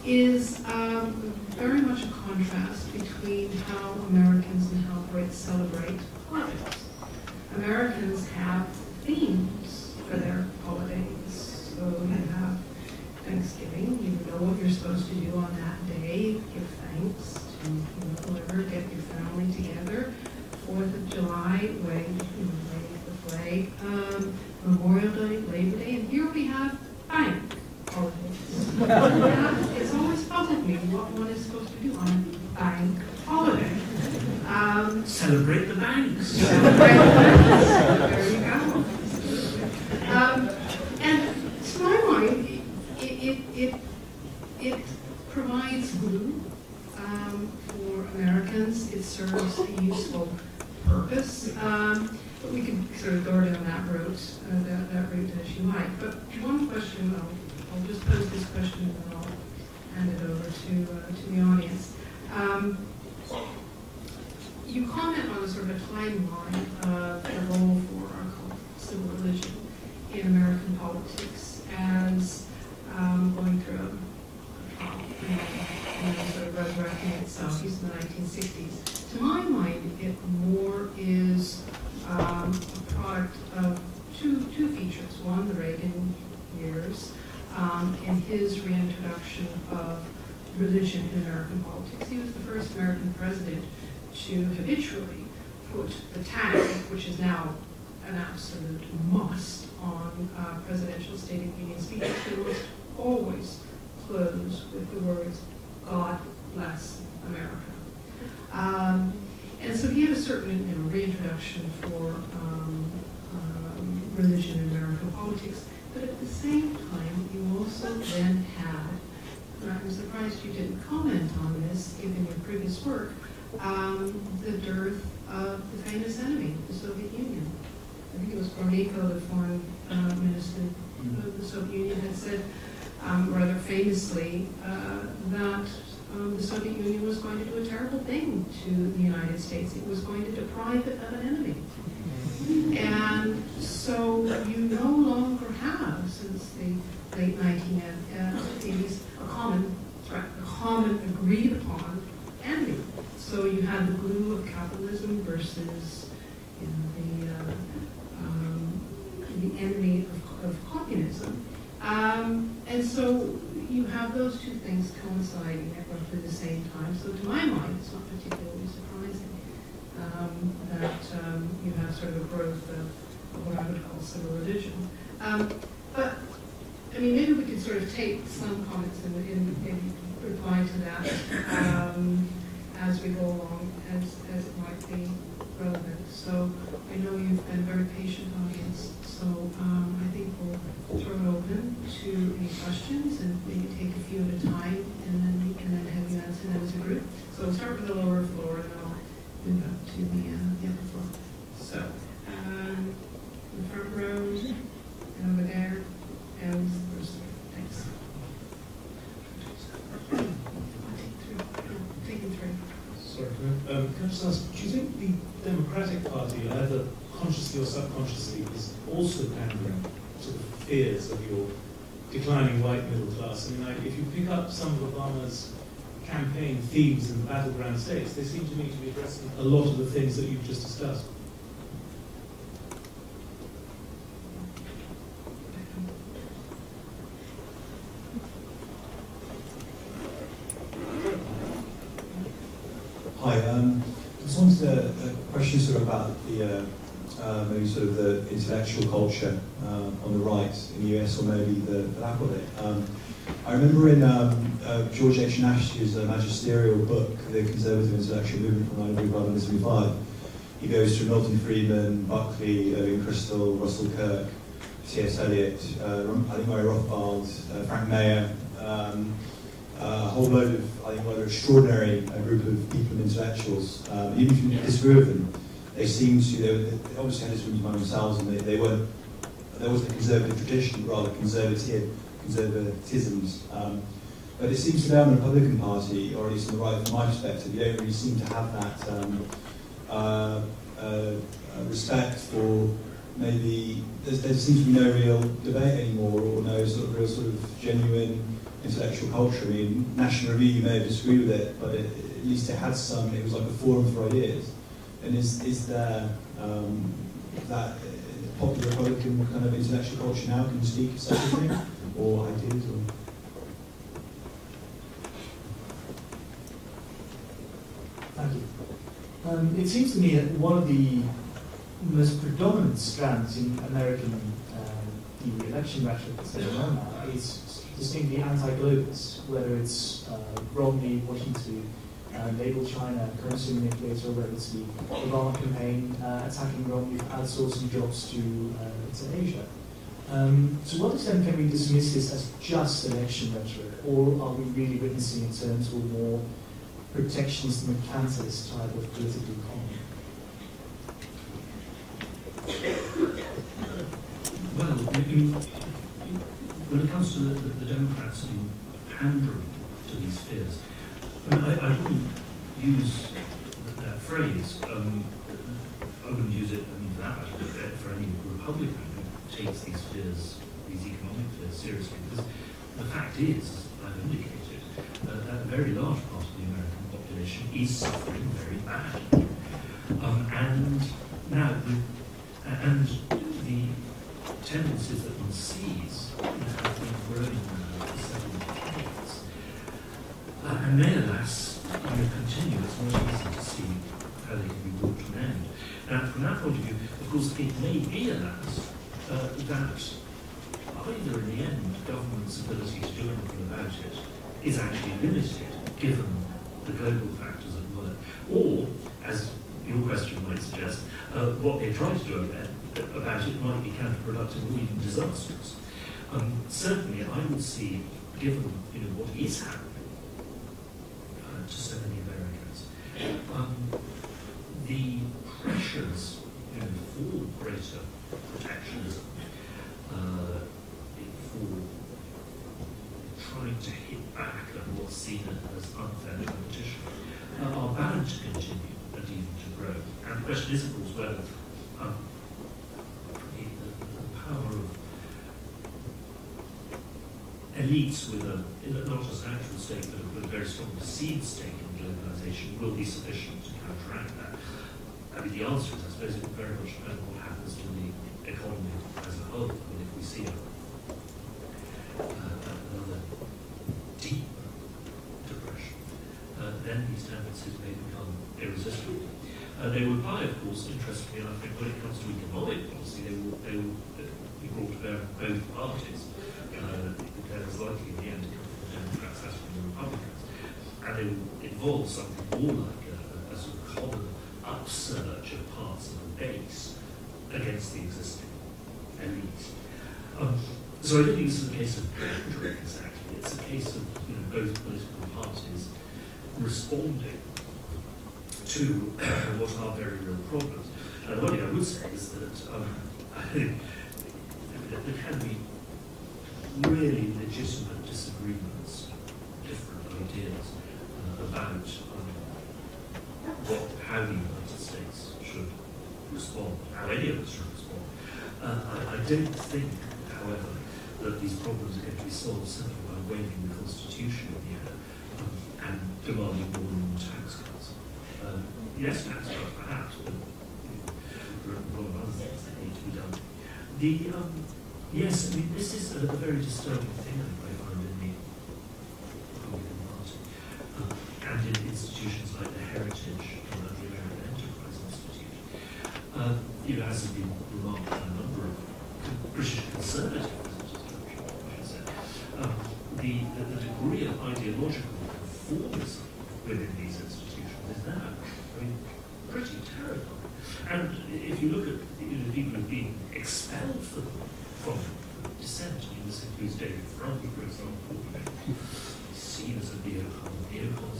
Is very much a contrast between how Americans and how Brits celebrate holidays. Americans have themes for their holidays. So you have Thanksgiving, you know what you're supposed to do on that day, give thanks to whoever, get your family together. 4th of July, wave the flag, Memorial Day, Labor Day, and here we have bank holidays. It's always puzzled me what one is supposed to do on a bank holiday. Celebrate the banks. Celebrate the banks. There you go. And to my mind, it provides glue for Americans. It serves a useful purpose. But we could sort of go down that route, as you like. But one question, I'll just pose this question and then I'll hand it over to the audience. You comment on a sort of a timeline of the role for our civil religion in American politics as going through a trial and sort of resurrecting itself in the 1960s. To my mind, it more is a product of two features. One, the Reagan years, and his reintroduction of religion in American politics. He was the first American president to habitually put the tag, which is now an absolute must on presidential State of the Union speeches. They must always close with the words, "God bless America." And so he had a certain reintroduction for religion in American politics. But at the same time, you also then had, and I'm surprised you didn't comment on this, given your previous work, the dearth of the famous enemy, the Soviet Union. I think it was Gromyko, the foreign minister of the Soviet Union, had said rather famously that the Soviet Union was going to do a terrible thing to the United States. It was going to deprive it of an enemy. And so you no longer have, since the late 1980s, a common agreed upon enemy. So you had the glue of capitalism versus the enemy of communism. And so you have those two things coinciding at roughly the same time. So to my mind, it's not particularly surprising that you have sort of a growth of what I would call civil religion. But, I mean, maybe we could sort of take some comments in reply to that as we go along, as it might be relevant. So I know you've been a very patient audience, so I think we'll throw it open to any questions and maybe take a few at a time, and then we can then have you answer them as a group. So we'll start with the lower floor, and then I'll move up to the upper floor. So, the front row, and over there, and the first row. Thanks. Sorry, can I just ask, do you think the Democratic Party, either consciously or subconsciously, is also pandering to the fears of your declining white middle class? I mean, like, if you pick up some of Obama's campaign themes in the battleground states, they seem to me to be addressing a lot of the things that you've just discussed. Hi, I just wanted a question sort of about the maybe sort of the intellectual culture on the right in the US, or maybe the lack of it. I remember in George H. Nash's magisterial book, The Conservative Intellectual Movement from 1975, he goes through Milton Friedman, Buckley, Irving Kristol, Russell Kirk, T.S. Eliot, I think Murray Rothbard, Frank Mayer, a whole load of, I think, rather extraordinary group of people and intellectuals. Even if you disagree with them, they seem to, they obviously had disagreements among themselves, and they weren't, there wasn't a conservative tradition, rather conservatisms. But it seems to be on the Republican Party, or at least on the right from my perspective, you don't really seem to have that respect for maybe, there seems to be no real debate anymore, or no sort of real sort of genuine intellectual culture. I mean, National Review, you may have disagreed with it, but at least it had some, it was like a forum for ideas. And is there that popular Republican kind of intellectual culture now? Can you speak of such a thing? Or ideas? Or? Thank you. It seems to me that one of the most predominant strands in American the election rhetoric that's going on now is distinctly anti-globalists, whether it's Romney wanting to label China a currency manipulator, or whether it's the Obama campaign attacking Romney for outsourcing jobs to Asia. To what extent can we dismiss this as just election rhetoric, or are we really witnessing in terms of a more protectionist, mercantilist type of political economy? Well, when it comes to the Democrats and pandering to these fears, I wouldn't use that phrase. I wouldn't use it for that matter for any Republican who takes these fears, these economic fears, seriously. Because the fact is, as I've indicated, that a very large part of the American population is suffering very badly. And now, the tendencies that one sees have been growing for several decades. And nevertheless, continue, it's not easy to see how they can be brought to an end. Now, from that point of view, of course, it may be alas, that either in the end, government's ability to do anything about it is actually limited, given the global factors at work, or, as your question might suggest, what they try to do about it might be counterproductive or even disastrous. Certainly, I would see, given what is happening to so many Americans, the pressures for greater protectionism, for trying to hit back at what's seen as unfair competition, are bound to continue and even to grow. And the question is, of course, whether the power of elites with not just an actual stake, but a very strong perceived stake in globalization will be sufficient to counteract that. I mean, the answer is, I suppose, it will very much depend on what happens to the economy as a whole. I mean, if we see another deep depression, then these tendencies may become irresistible. They will apply, of course, interestingly, and I think when it comes to economic policy, they will be brought to bear on both parties. They're as likely in the end to come from the Democrats as from the Republicans. And they will involve something more like a sort of common upsurge of parts of the base against the existing elite. So I don't think this is a case of pandering exactly. It's a case of both political parties responding to what are very real problems. And one thing I would say is that I think there can be really legitimate disagreements, different ideas about how the United States should respond, how any of us should respond. I don't think, however, that these problems are going to be solved simply by waiving the Constitution in the air and demanding more and more tax cuts. Yes, tax cuts perhaps, but there are a lot of other things that need to be done. Yes, I mean, this is a very disturbing thing I find in the Republican Party and in institutions like the Heritage and the American Enterprise Institute. As has been remarked by a number of British conservative the degree of ideological conformism within these institutions is now, pretty terrifying. And if you look at people who've been expelled from dissent, this includes David Frump, for example, seen as a neocon.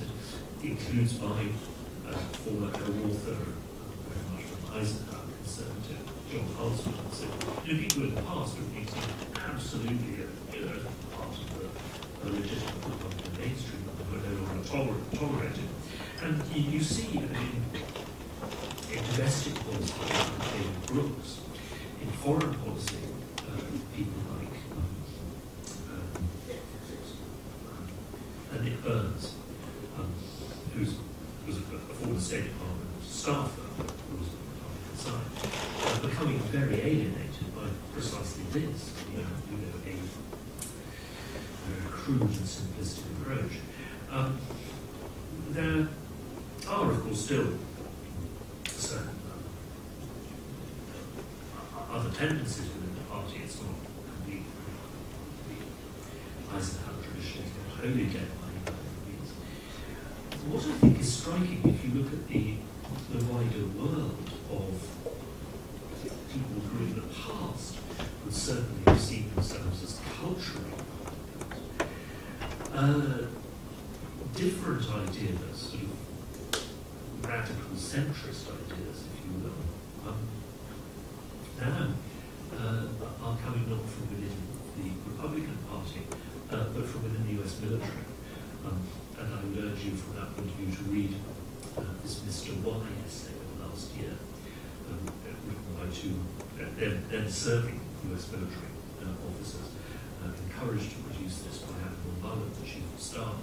It includes my former co-author, very much from Eisenhower conservative, John Halston. So people in the past have been absolutely part of the legitimate Republican mainstream, but no longer tolerated. And you see in domestic policy, David Brooks, in foreign policy, people like Nick Burns, who was a former State Department staffer, who was on the Republican side, becoming very alienated by precisely this, a very crude and simplistic approach. There are, of course, still certain other tendencies within the party. It's not completely. The Eisenhower tradition is not wholly dead by any means. What I think is striking, if you look at the wider world of people who in the past would certainly have seen themselves as culturally different ideas, sort of radical centrist ideas, if you will, now are coming not from within the Republican Party, but from within the US military. And I would urge you from that point of view to read this Mr. Y essay of last year, written by two then serving US military officers, encouraged to produce this by Anatol Lieven, the Chief of Staff,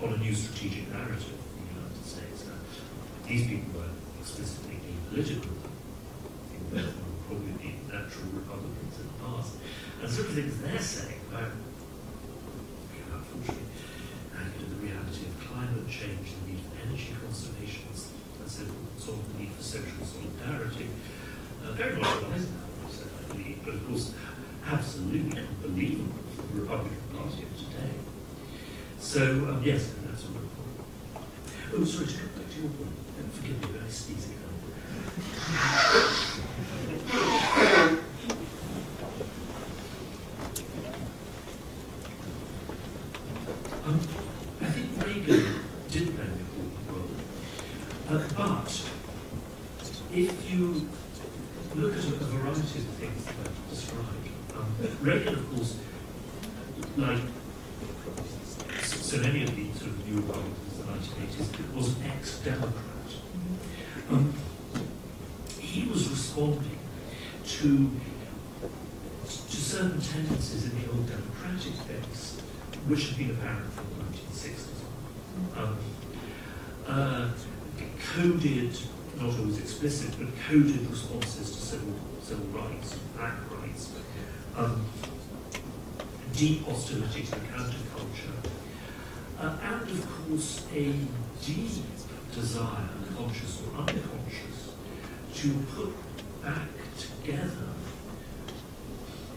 on a new strategic narrative in the United States. These people were explicitly apolitical, therefore would probably be natural Republicans in the past. And some of the things they're saying about, unfortunately, the reality of climate change, the need for energy conservation, and so on, the need for social solidarity, very much what Eisenhower said, I believe, but of course, absolutely unbelievable for the Republican Party of today. So, yes, that's a real point. Oh, sorry, to come back to your point, and forgive me, very sneezy. Reagan, of course, like so many of the sort of new Republicans in the 1980s, was an ex-Democrat. He was responding to certain tendencies in the old Democratic base, which had been apparent from the 1960s. Coded, not always explicit, but coded responses to civil rights, black rights, deep hostility to the counterculture, and of course a deep desire, conscious or unconscious, to put back together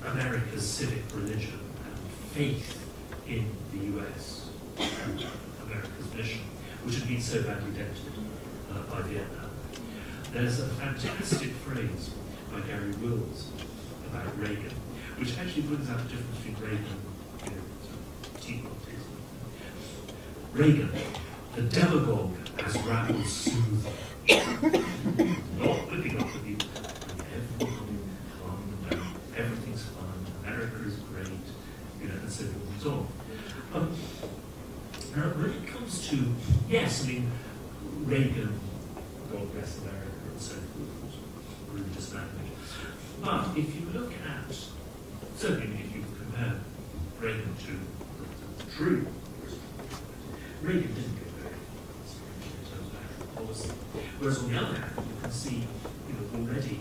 America's civic religion and faith in the US and America's mission, which had been so badly dented by Vietnam. There's a fantastic phrase by Gary Wills about Reagan, which actually brings out the difference between Reagan and Tea Parties. Reagan, the demagogue has rabbled smoothly, not looking up at you. Everything's fun, America is great, and so forth and so on. Now, when it comes to, yes, I mean, Reagan, God bless America, and so forth, religious language. But if you look at, certainly if you compare Reagan to the true, Reagan didn't go very far in terms of actual policy. Whereas on the other hand, you can see, already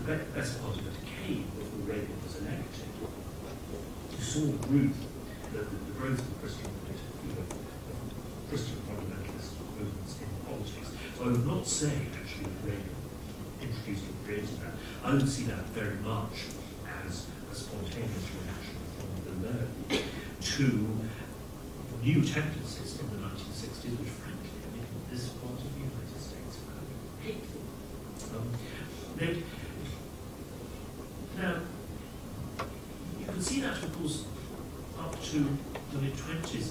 the best part of a decade before Reagan was elected, you saw the growth of the Christian Christian fundamentalist movements in politics. So I would not say actually that Reagan introduced or created that. I would see that very much as a spontaneous reaction from below to new tendencies in the 1960s, which frankly, in this part of the United States were kind of hateful. Now, you can see that, of course, up to the mid-20s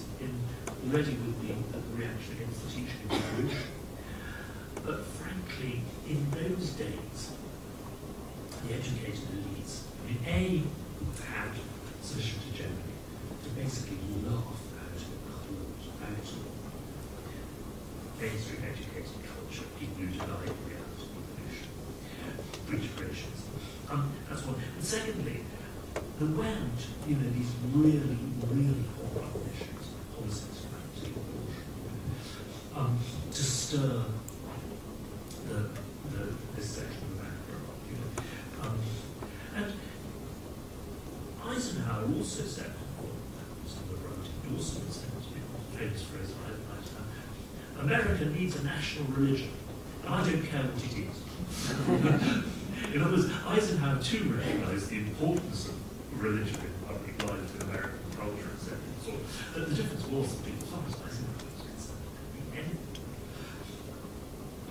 already with the reaction against the teaching of evolution. But frankly, in those days, the educated elites, had sufficient hegemony to basically laugh out mainstream educated culture, people who deny the reality of evolution, breach creations. That's one. And secondly, there weren't, these really, really horrible issues, policies, to stir this section of America. And Eisenhower also said, he also said, famous phrase of Eisenhower, America needs a national religion, and I don't care what it is. In other words, Eisenhower too recognised the importance of religion in public life, in American culture, etc. So the difference was that people thought Eisenhower was concerned the end.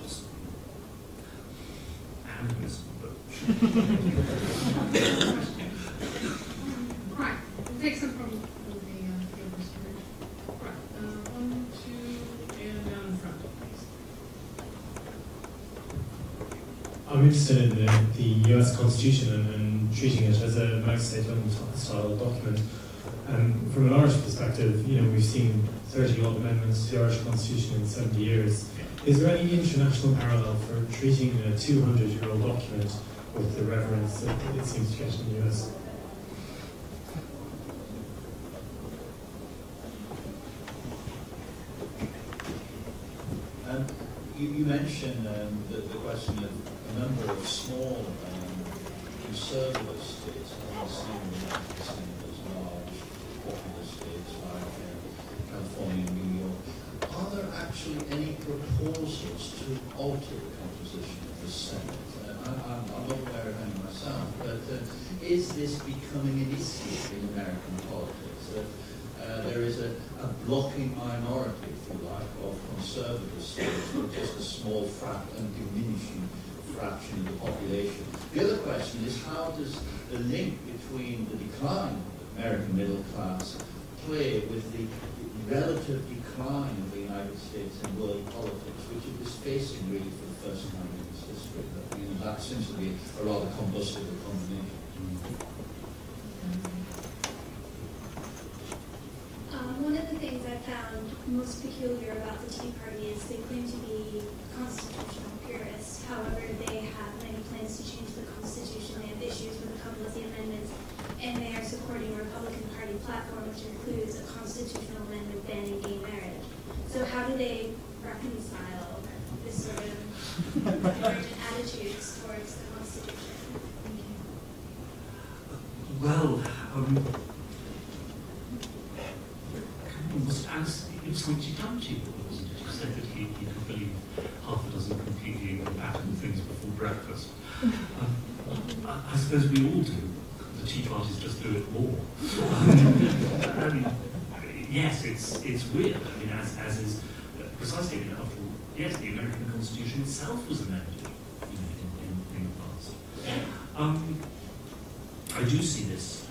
Possibly animism, but right, we'll take some from the other story. Right, 1, 2, and down in front, please. I'm interested in the US Constitution and treating it as a Max-Statement-style document. From an Irish perspective, we've seen 30-odd amendments to the Irish Constitution in 70 years. Is there any international parallel for treating a 200-year-old document with the reverence that it seems to get in the US? You mentioned the question of a number of small conservative states, and as large popular states like California and New York. Are there actually any proposals to alter the composition of the Senate? I'm not aware of any myself, but is this becoming an issue in American politics? There is a blocking minority, if you like, of conservative states, with just a small and diminishing fraction of the population. The other question is, how does the link between the decline of the American middle class play with the relative decline of the United States in world politics, which it was facing really for the first time in its history? That seems to be a rather combustible combination. most peculiar about the Tea Party is they claim to be constitutional purists. However, they have many plans to change the Constitution. They have issues with a couple of the amendments, and they are supporting a Republican Party platform, which includes a constitutional amendment banning gay marriage. So how do they reconcile this sort of divergent attitudes towards the Constitution? Well, it was Humpty wasn't it? He said that he could believe half a dozen completely incompatible things before breakfast. I suppose we all do. The Tea Parties just do it more. I mean, yes, it's weird. I mean, as is precisely, after all, yes, the American Constitution itself was amended in the past. I do see this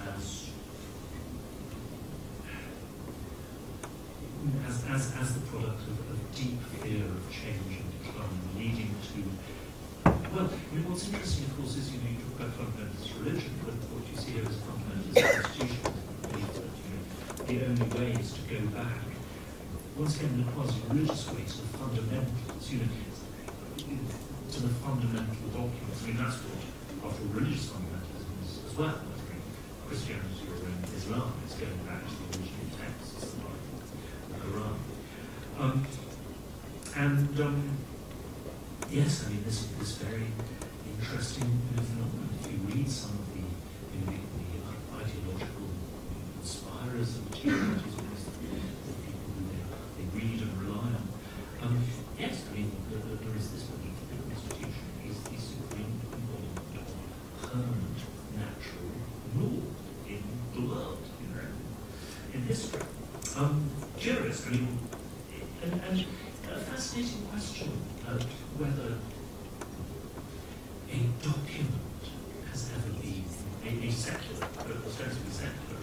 as the product of deep fear of change and decline, leading to, well, I mean, what's interesting, of course, is, you talk about fundamentalist religion, but what you see here is fundamentalist institutions. The only way is to go back, once again, in a quasi-religious way, to the fundamentals, to the fundamental documents. I mean, that's what, after all, religious fundamentalism is as well. Christianity or Islam is going back to the original texts, like the Quran. Yes, I mean, this very interesting phenomenon. If you read some of the ideological inspirers of the Tea Parties, the people who they read and rely on, yes, I mean, there is this belief that the Constitution is the supreme embodiment of permanent natural law in the world, in history. Curious, I mean, and a fascinating question whether a document has ever been, a secular, ostensibly secular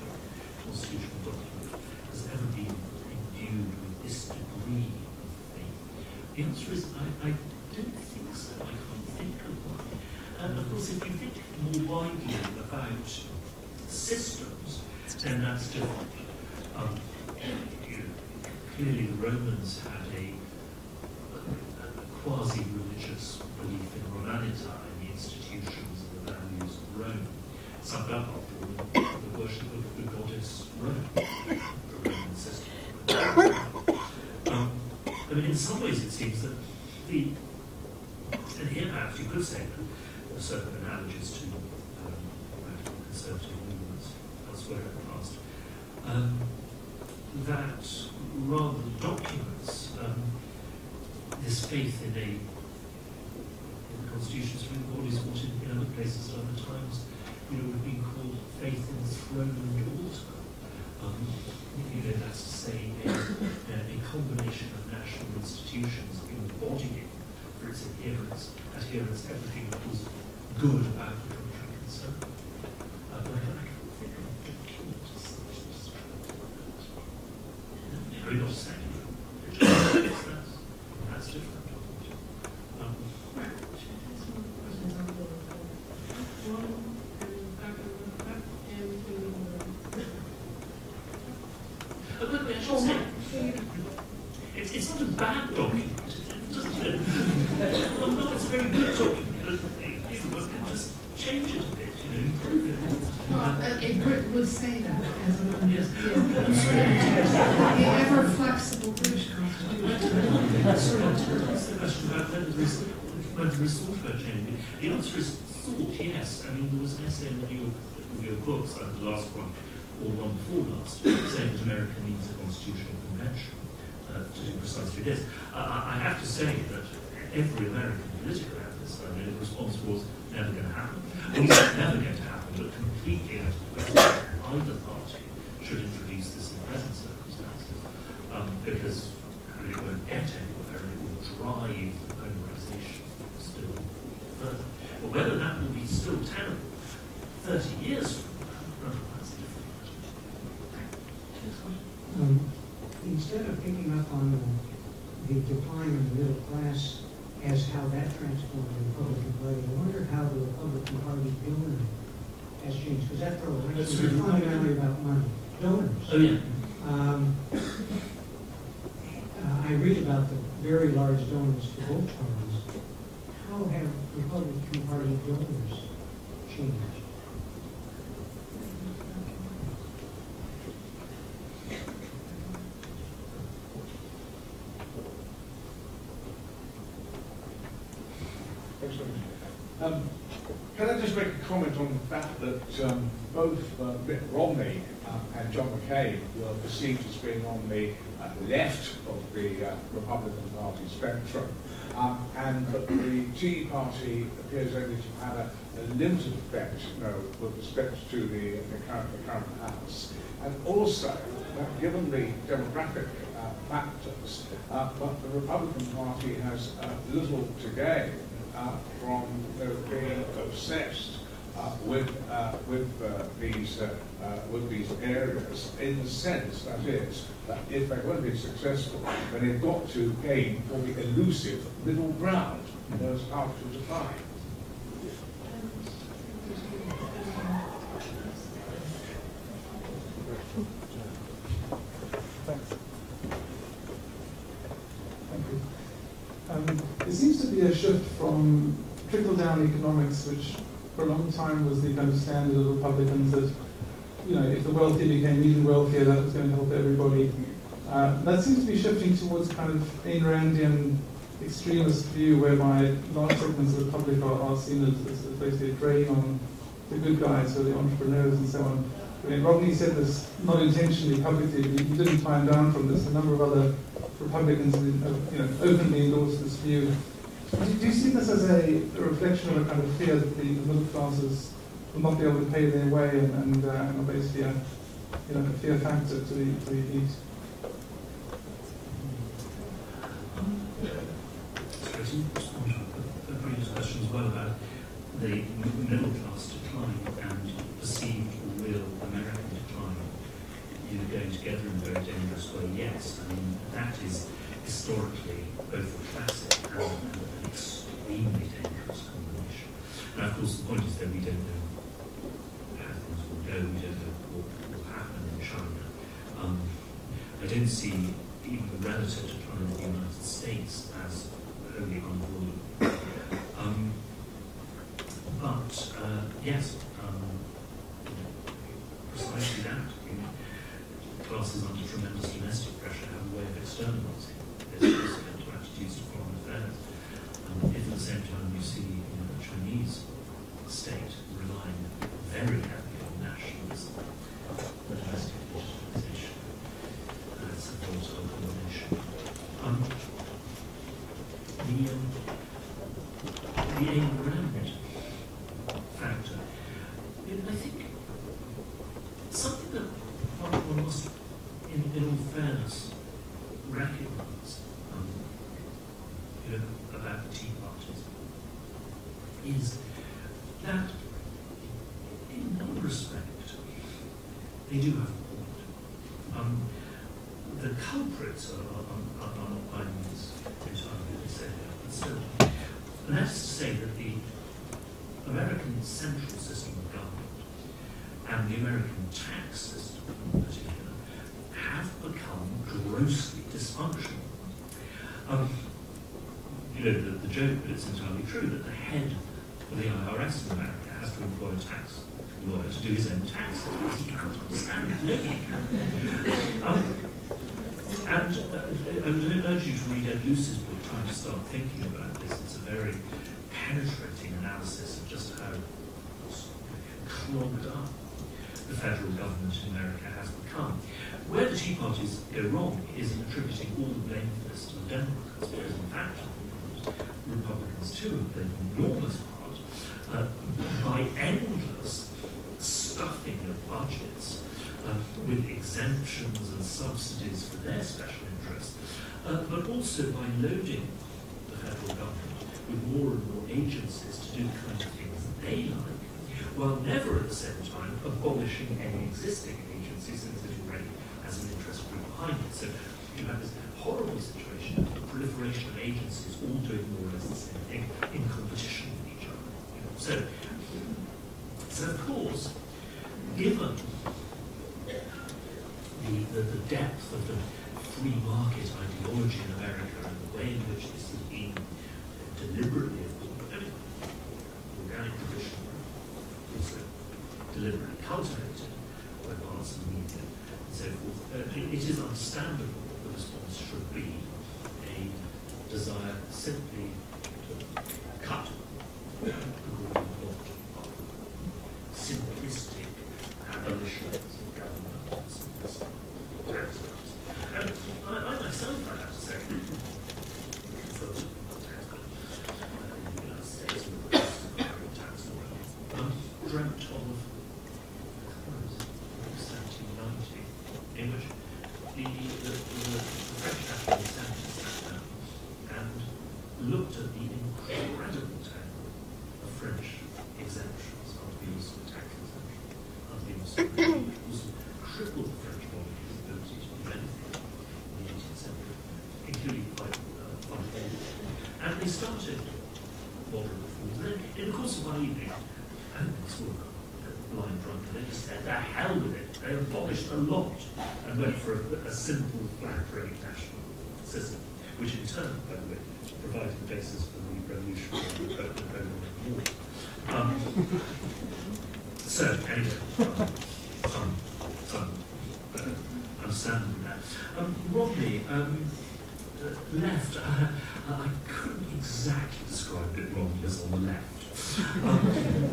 constitutional document, has ever been imbued with this degree of faith. The answer is, I don't think so. I can't think of one. And of course, if you think more widely about systems, then that's different. Clearly, the Romans had a quasi-religious belief in Romanity, in the institutions and the values of Rome, summed up after all the worship of the goddess Rome, the Roman system. I mean, in some ways, it seems that and here perhaps you could say that there are certain analogies to radical conservative movements elsewhere in the past, that rather than documents this faith in the Constitution, Supreme Court is what in other places at other times would be called faith in the throne and altar. That's to say a combination of national institutions embodying for its adherents everything that was good about the country concerned. But I can't think of a document as such. We're not saying that's different. It's not a bad document. No, it's a very good document. But just change it a bit, improve it. A Brit would say that as an Yes. the ever flexible British Constitution. Sorry, that's the question about whether there is thought about changing. The answer is thought, yes. I mean, there was an essay in your books, like the last one, or one before last, saying that America needs a constitutional convention to do precisely this. I have to say that every American political analyst, I mean, the response was never going to happen. Well, it's never going to happen, but completely out of the question either party should introduce this in present circumstances, because it won't get anywhere, and it will drive the polarization still further. But whether that will be still tenable 30 years from now, that's a different question. Instead of picking up on the decline in the middle class as how that transformed the Republican Party, I wonder how the Republican Party donor has changed, because after all, it's fundamentally about money. Donors. Oh, yeah. read about the very large donors to both parties, how have Republican Party donors changed? Can I just make a comment on the fact that both Mitt Romney and John McCain were perceived as being on the left of the Republican Party spectrum, and that the Tea Party appears only to have a limited effect, with respect to the current House, and also that given the demographic factors, but the Republican Party has little to gain from being obsessed with these areas, in the sense, that is, that if they won't be successful, then they've got to aim for the elusive middle ground in those hard to define. There seems to be a shift from trickle-down economics, which for a long time was the kind of standard of Republicans, that, if the wealthy became even wealthier, that was going to help everybody. That seems to be shifting towards kind of Ayn Randian extremist view, whereby large segments of the public are seen as basically a drain on the good guys, so the entrepreneurs and so on. I mean, Romney said this not intentionally publicly, but he didn't climb down from this. A number of other Republicans openly endorsed this view. Do you see this as a reflection of a kind of fear that the middle classes will not be able to pay their way, and are basically a fear factor to the elite? The previous question as well about the middle class decline and perceived or real American decline, going together in a very dangerous way. Yes, I mean that is historically both a classic and an extremely dangerous combination. Now, of course, the point is that we don't know how things will go. We don't know what will happen in China. I don't see even the relative decline of the United States as wholly unavoidable. Yes, precisely that. Classes under tremendous domestic pressure have a way of externalizing their specific attitudes to foreign affairs. If at the same time you see the Chinese state relying very heavily on nationalism, domestic digitalization, that's a volatile combination. The Ayn Rand factor, I think something that one must, in all fairness, recognise about the Tea Parties is that, in one respect, they do have a point. The culprits are not by means entirely said, but still. And that's to say that the American central system of government and the American tax system in particular have become grossly dysfunctional. The joke, but it's entirely true, that the head of the IRS in America has to employ a tax lawyer to do his own taxes because he can't understand it. Nobody can. And I urge you to read Ed Luce's book, Trying to Start Thinking About This. It's a very penetrating analysis of just how clogged up the federal government in America has become. Where the Tea Parties go wrong is in attributing all the blame for this to the Democrats, because in fact, Republicans too have played an enormous part by endless stuffing of budgets with exemptions and subsidies for their special interests, but also by loading the federal government with more and more agencies to do the kind of things that they like, while never at the same time abolishing any existing agency, since it already has an interest group behind it. So you have this horrible situation of the proliferation of agencies all doing more or less the same thing in competition with each other. So of course, given the depth of the free market ideology in America and the way in which this has been deliberately, organic tradition, also deliberately cultivated by arts and media and so forth, it is understandable that the response should be a desire simply to cut the Gordian knot of simplistic abolition of government and simplistic tax cuts. And I myself, I have to say, conservative tax cut in the United States with the cost of corporate tax law, dreamt of 1790, in which the French National Assembly sat down and looked at the incredible tangle of French exemptions under the Austin tax exemption, under the Austin regime, which was crippled the French monarchy's ability to do anything in the 18th century, including quite fundamental. And they started moderate reforms. Then, in the course of one evening, and this were blind drunk, they just said, the hell with it. They abolished a lot and went for a simple, flat rate national system, which in turn, by the way, provided the basis for the Revolutionary War. So, anyway, some understanding that. Romney left. I couldn't exactly describe it Romney as on the left.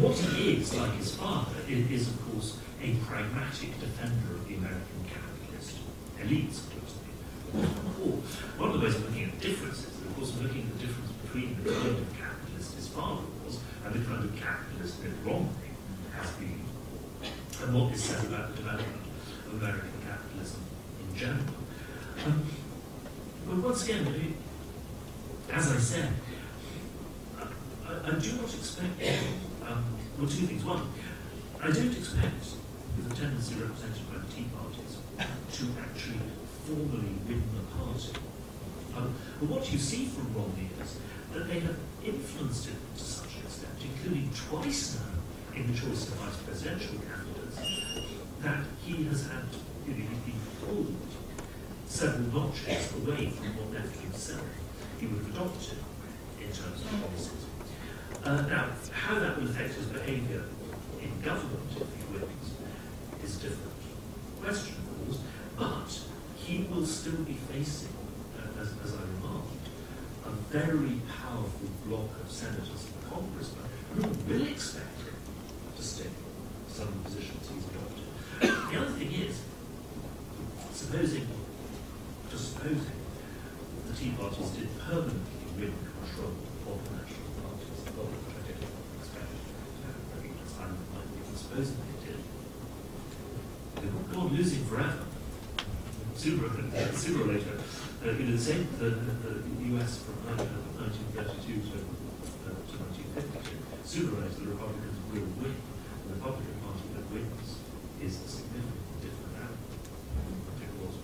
What he is, like his father, is of course a pragmatic defender of the American capitalist elites, of course. One of the ways of looking at differences is, of course, looking at the difference between the kind of capitalist his father was and the kind of capitalist that Romney has been, and what is said about the development of American capitalism in general. But once again, as I said, I do not expect, well, two things. One, I don't expect the tendency represented by the Tea Parties to actually formally win the party. But what you see from Romney is that they have influenced it to such an extent, including twice now in the choice of vice presidential candidates, that he has had, he's been pulled several notches away from what left himself he would have adopted in terms of policies. Now, how that will affect his behaviour in government, if he wins, is a different question, of course, but he will still be facing, as I remarked, a very powerful block of senators and congressmen who will expect him to stick to some of the positions he's adopted. The other thing is, supposing the Tea Parties did permanently win control of the national parties, which I don't expect to happen, supposing they did, they would go on losing forever. Sooner or later, the same, the US from 1932 to 1952, sooner or later the Republicans will win. The Republican Party that wins is a significantly different outcome than it was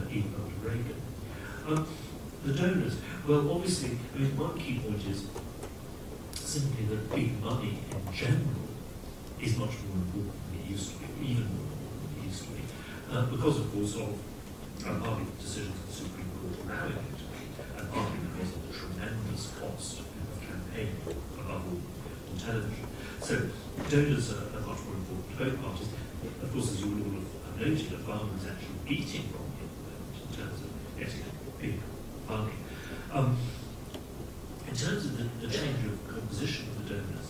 even under Reagan. The donors, well, obviously, one key point is simply that big money in general is much more important than it used to be, even more important than it used to be, because, of course, of partly the decisions of the Supreme Court allowing it to be, and partly because of the tremendous cost of campaigning, above all, on television. So donors are much more important to both parties. Of course, as you will all have noted, Obama is actually beating Romney at the moment in terms of getting big money. In terms of the change of composition of the donors,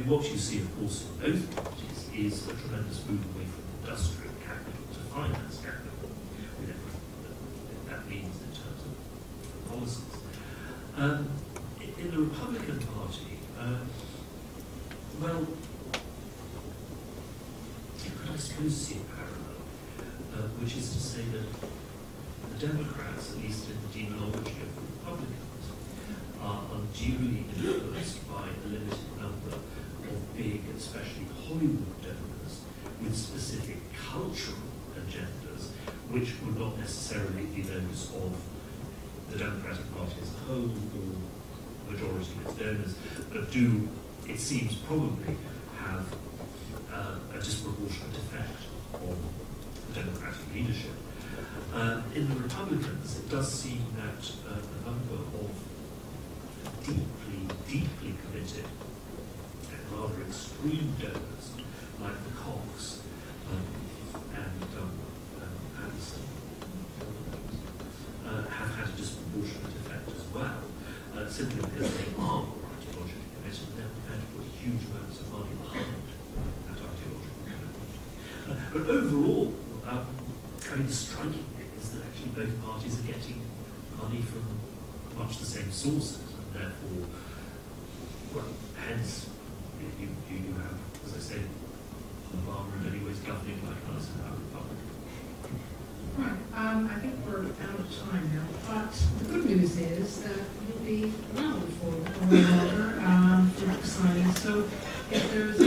what you see, of course, in both parties is a tremendous move away from industrial capital to finance capital, with everything that means in terms of policies. In the Republican Party, well, you could, I suppose, see a parallel, which is to say that the Democrats, at least in the demonology of the Republicans, are unduly influenced by a limited number of big, especially Hollywood donors, with specific cultural agendas, which would not necessarily be those of the Democratic Party as a whole, or the majority of its donors, but do, it seems, probably have a disproportionate effect on the Democratic leadership. In the Republicans, it does seem that a number of deeply committed and rather extreme donors, like the Cox and Anderson, have had a disproportionate effect as well, simply because they are more ideologically committed and they're prepared to put huge amounts of money behind that ideological commitment. But overall, I mean, the striking thing is that actually both parties are getting money from much the same sources, and therefore, well, hence, you have, as I say, Obama in many ways governing like us in our republic. Right. I think we're out of time now, but the good news is that you'll be around for a while longer for signing. So if there's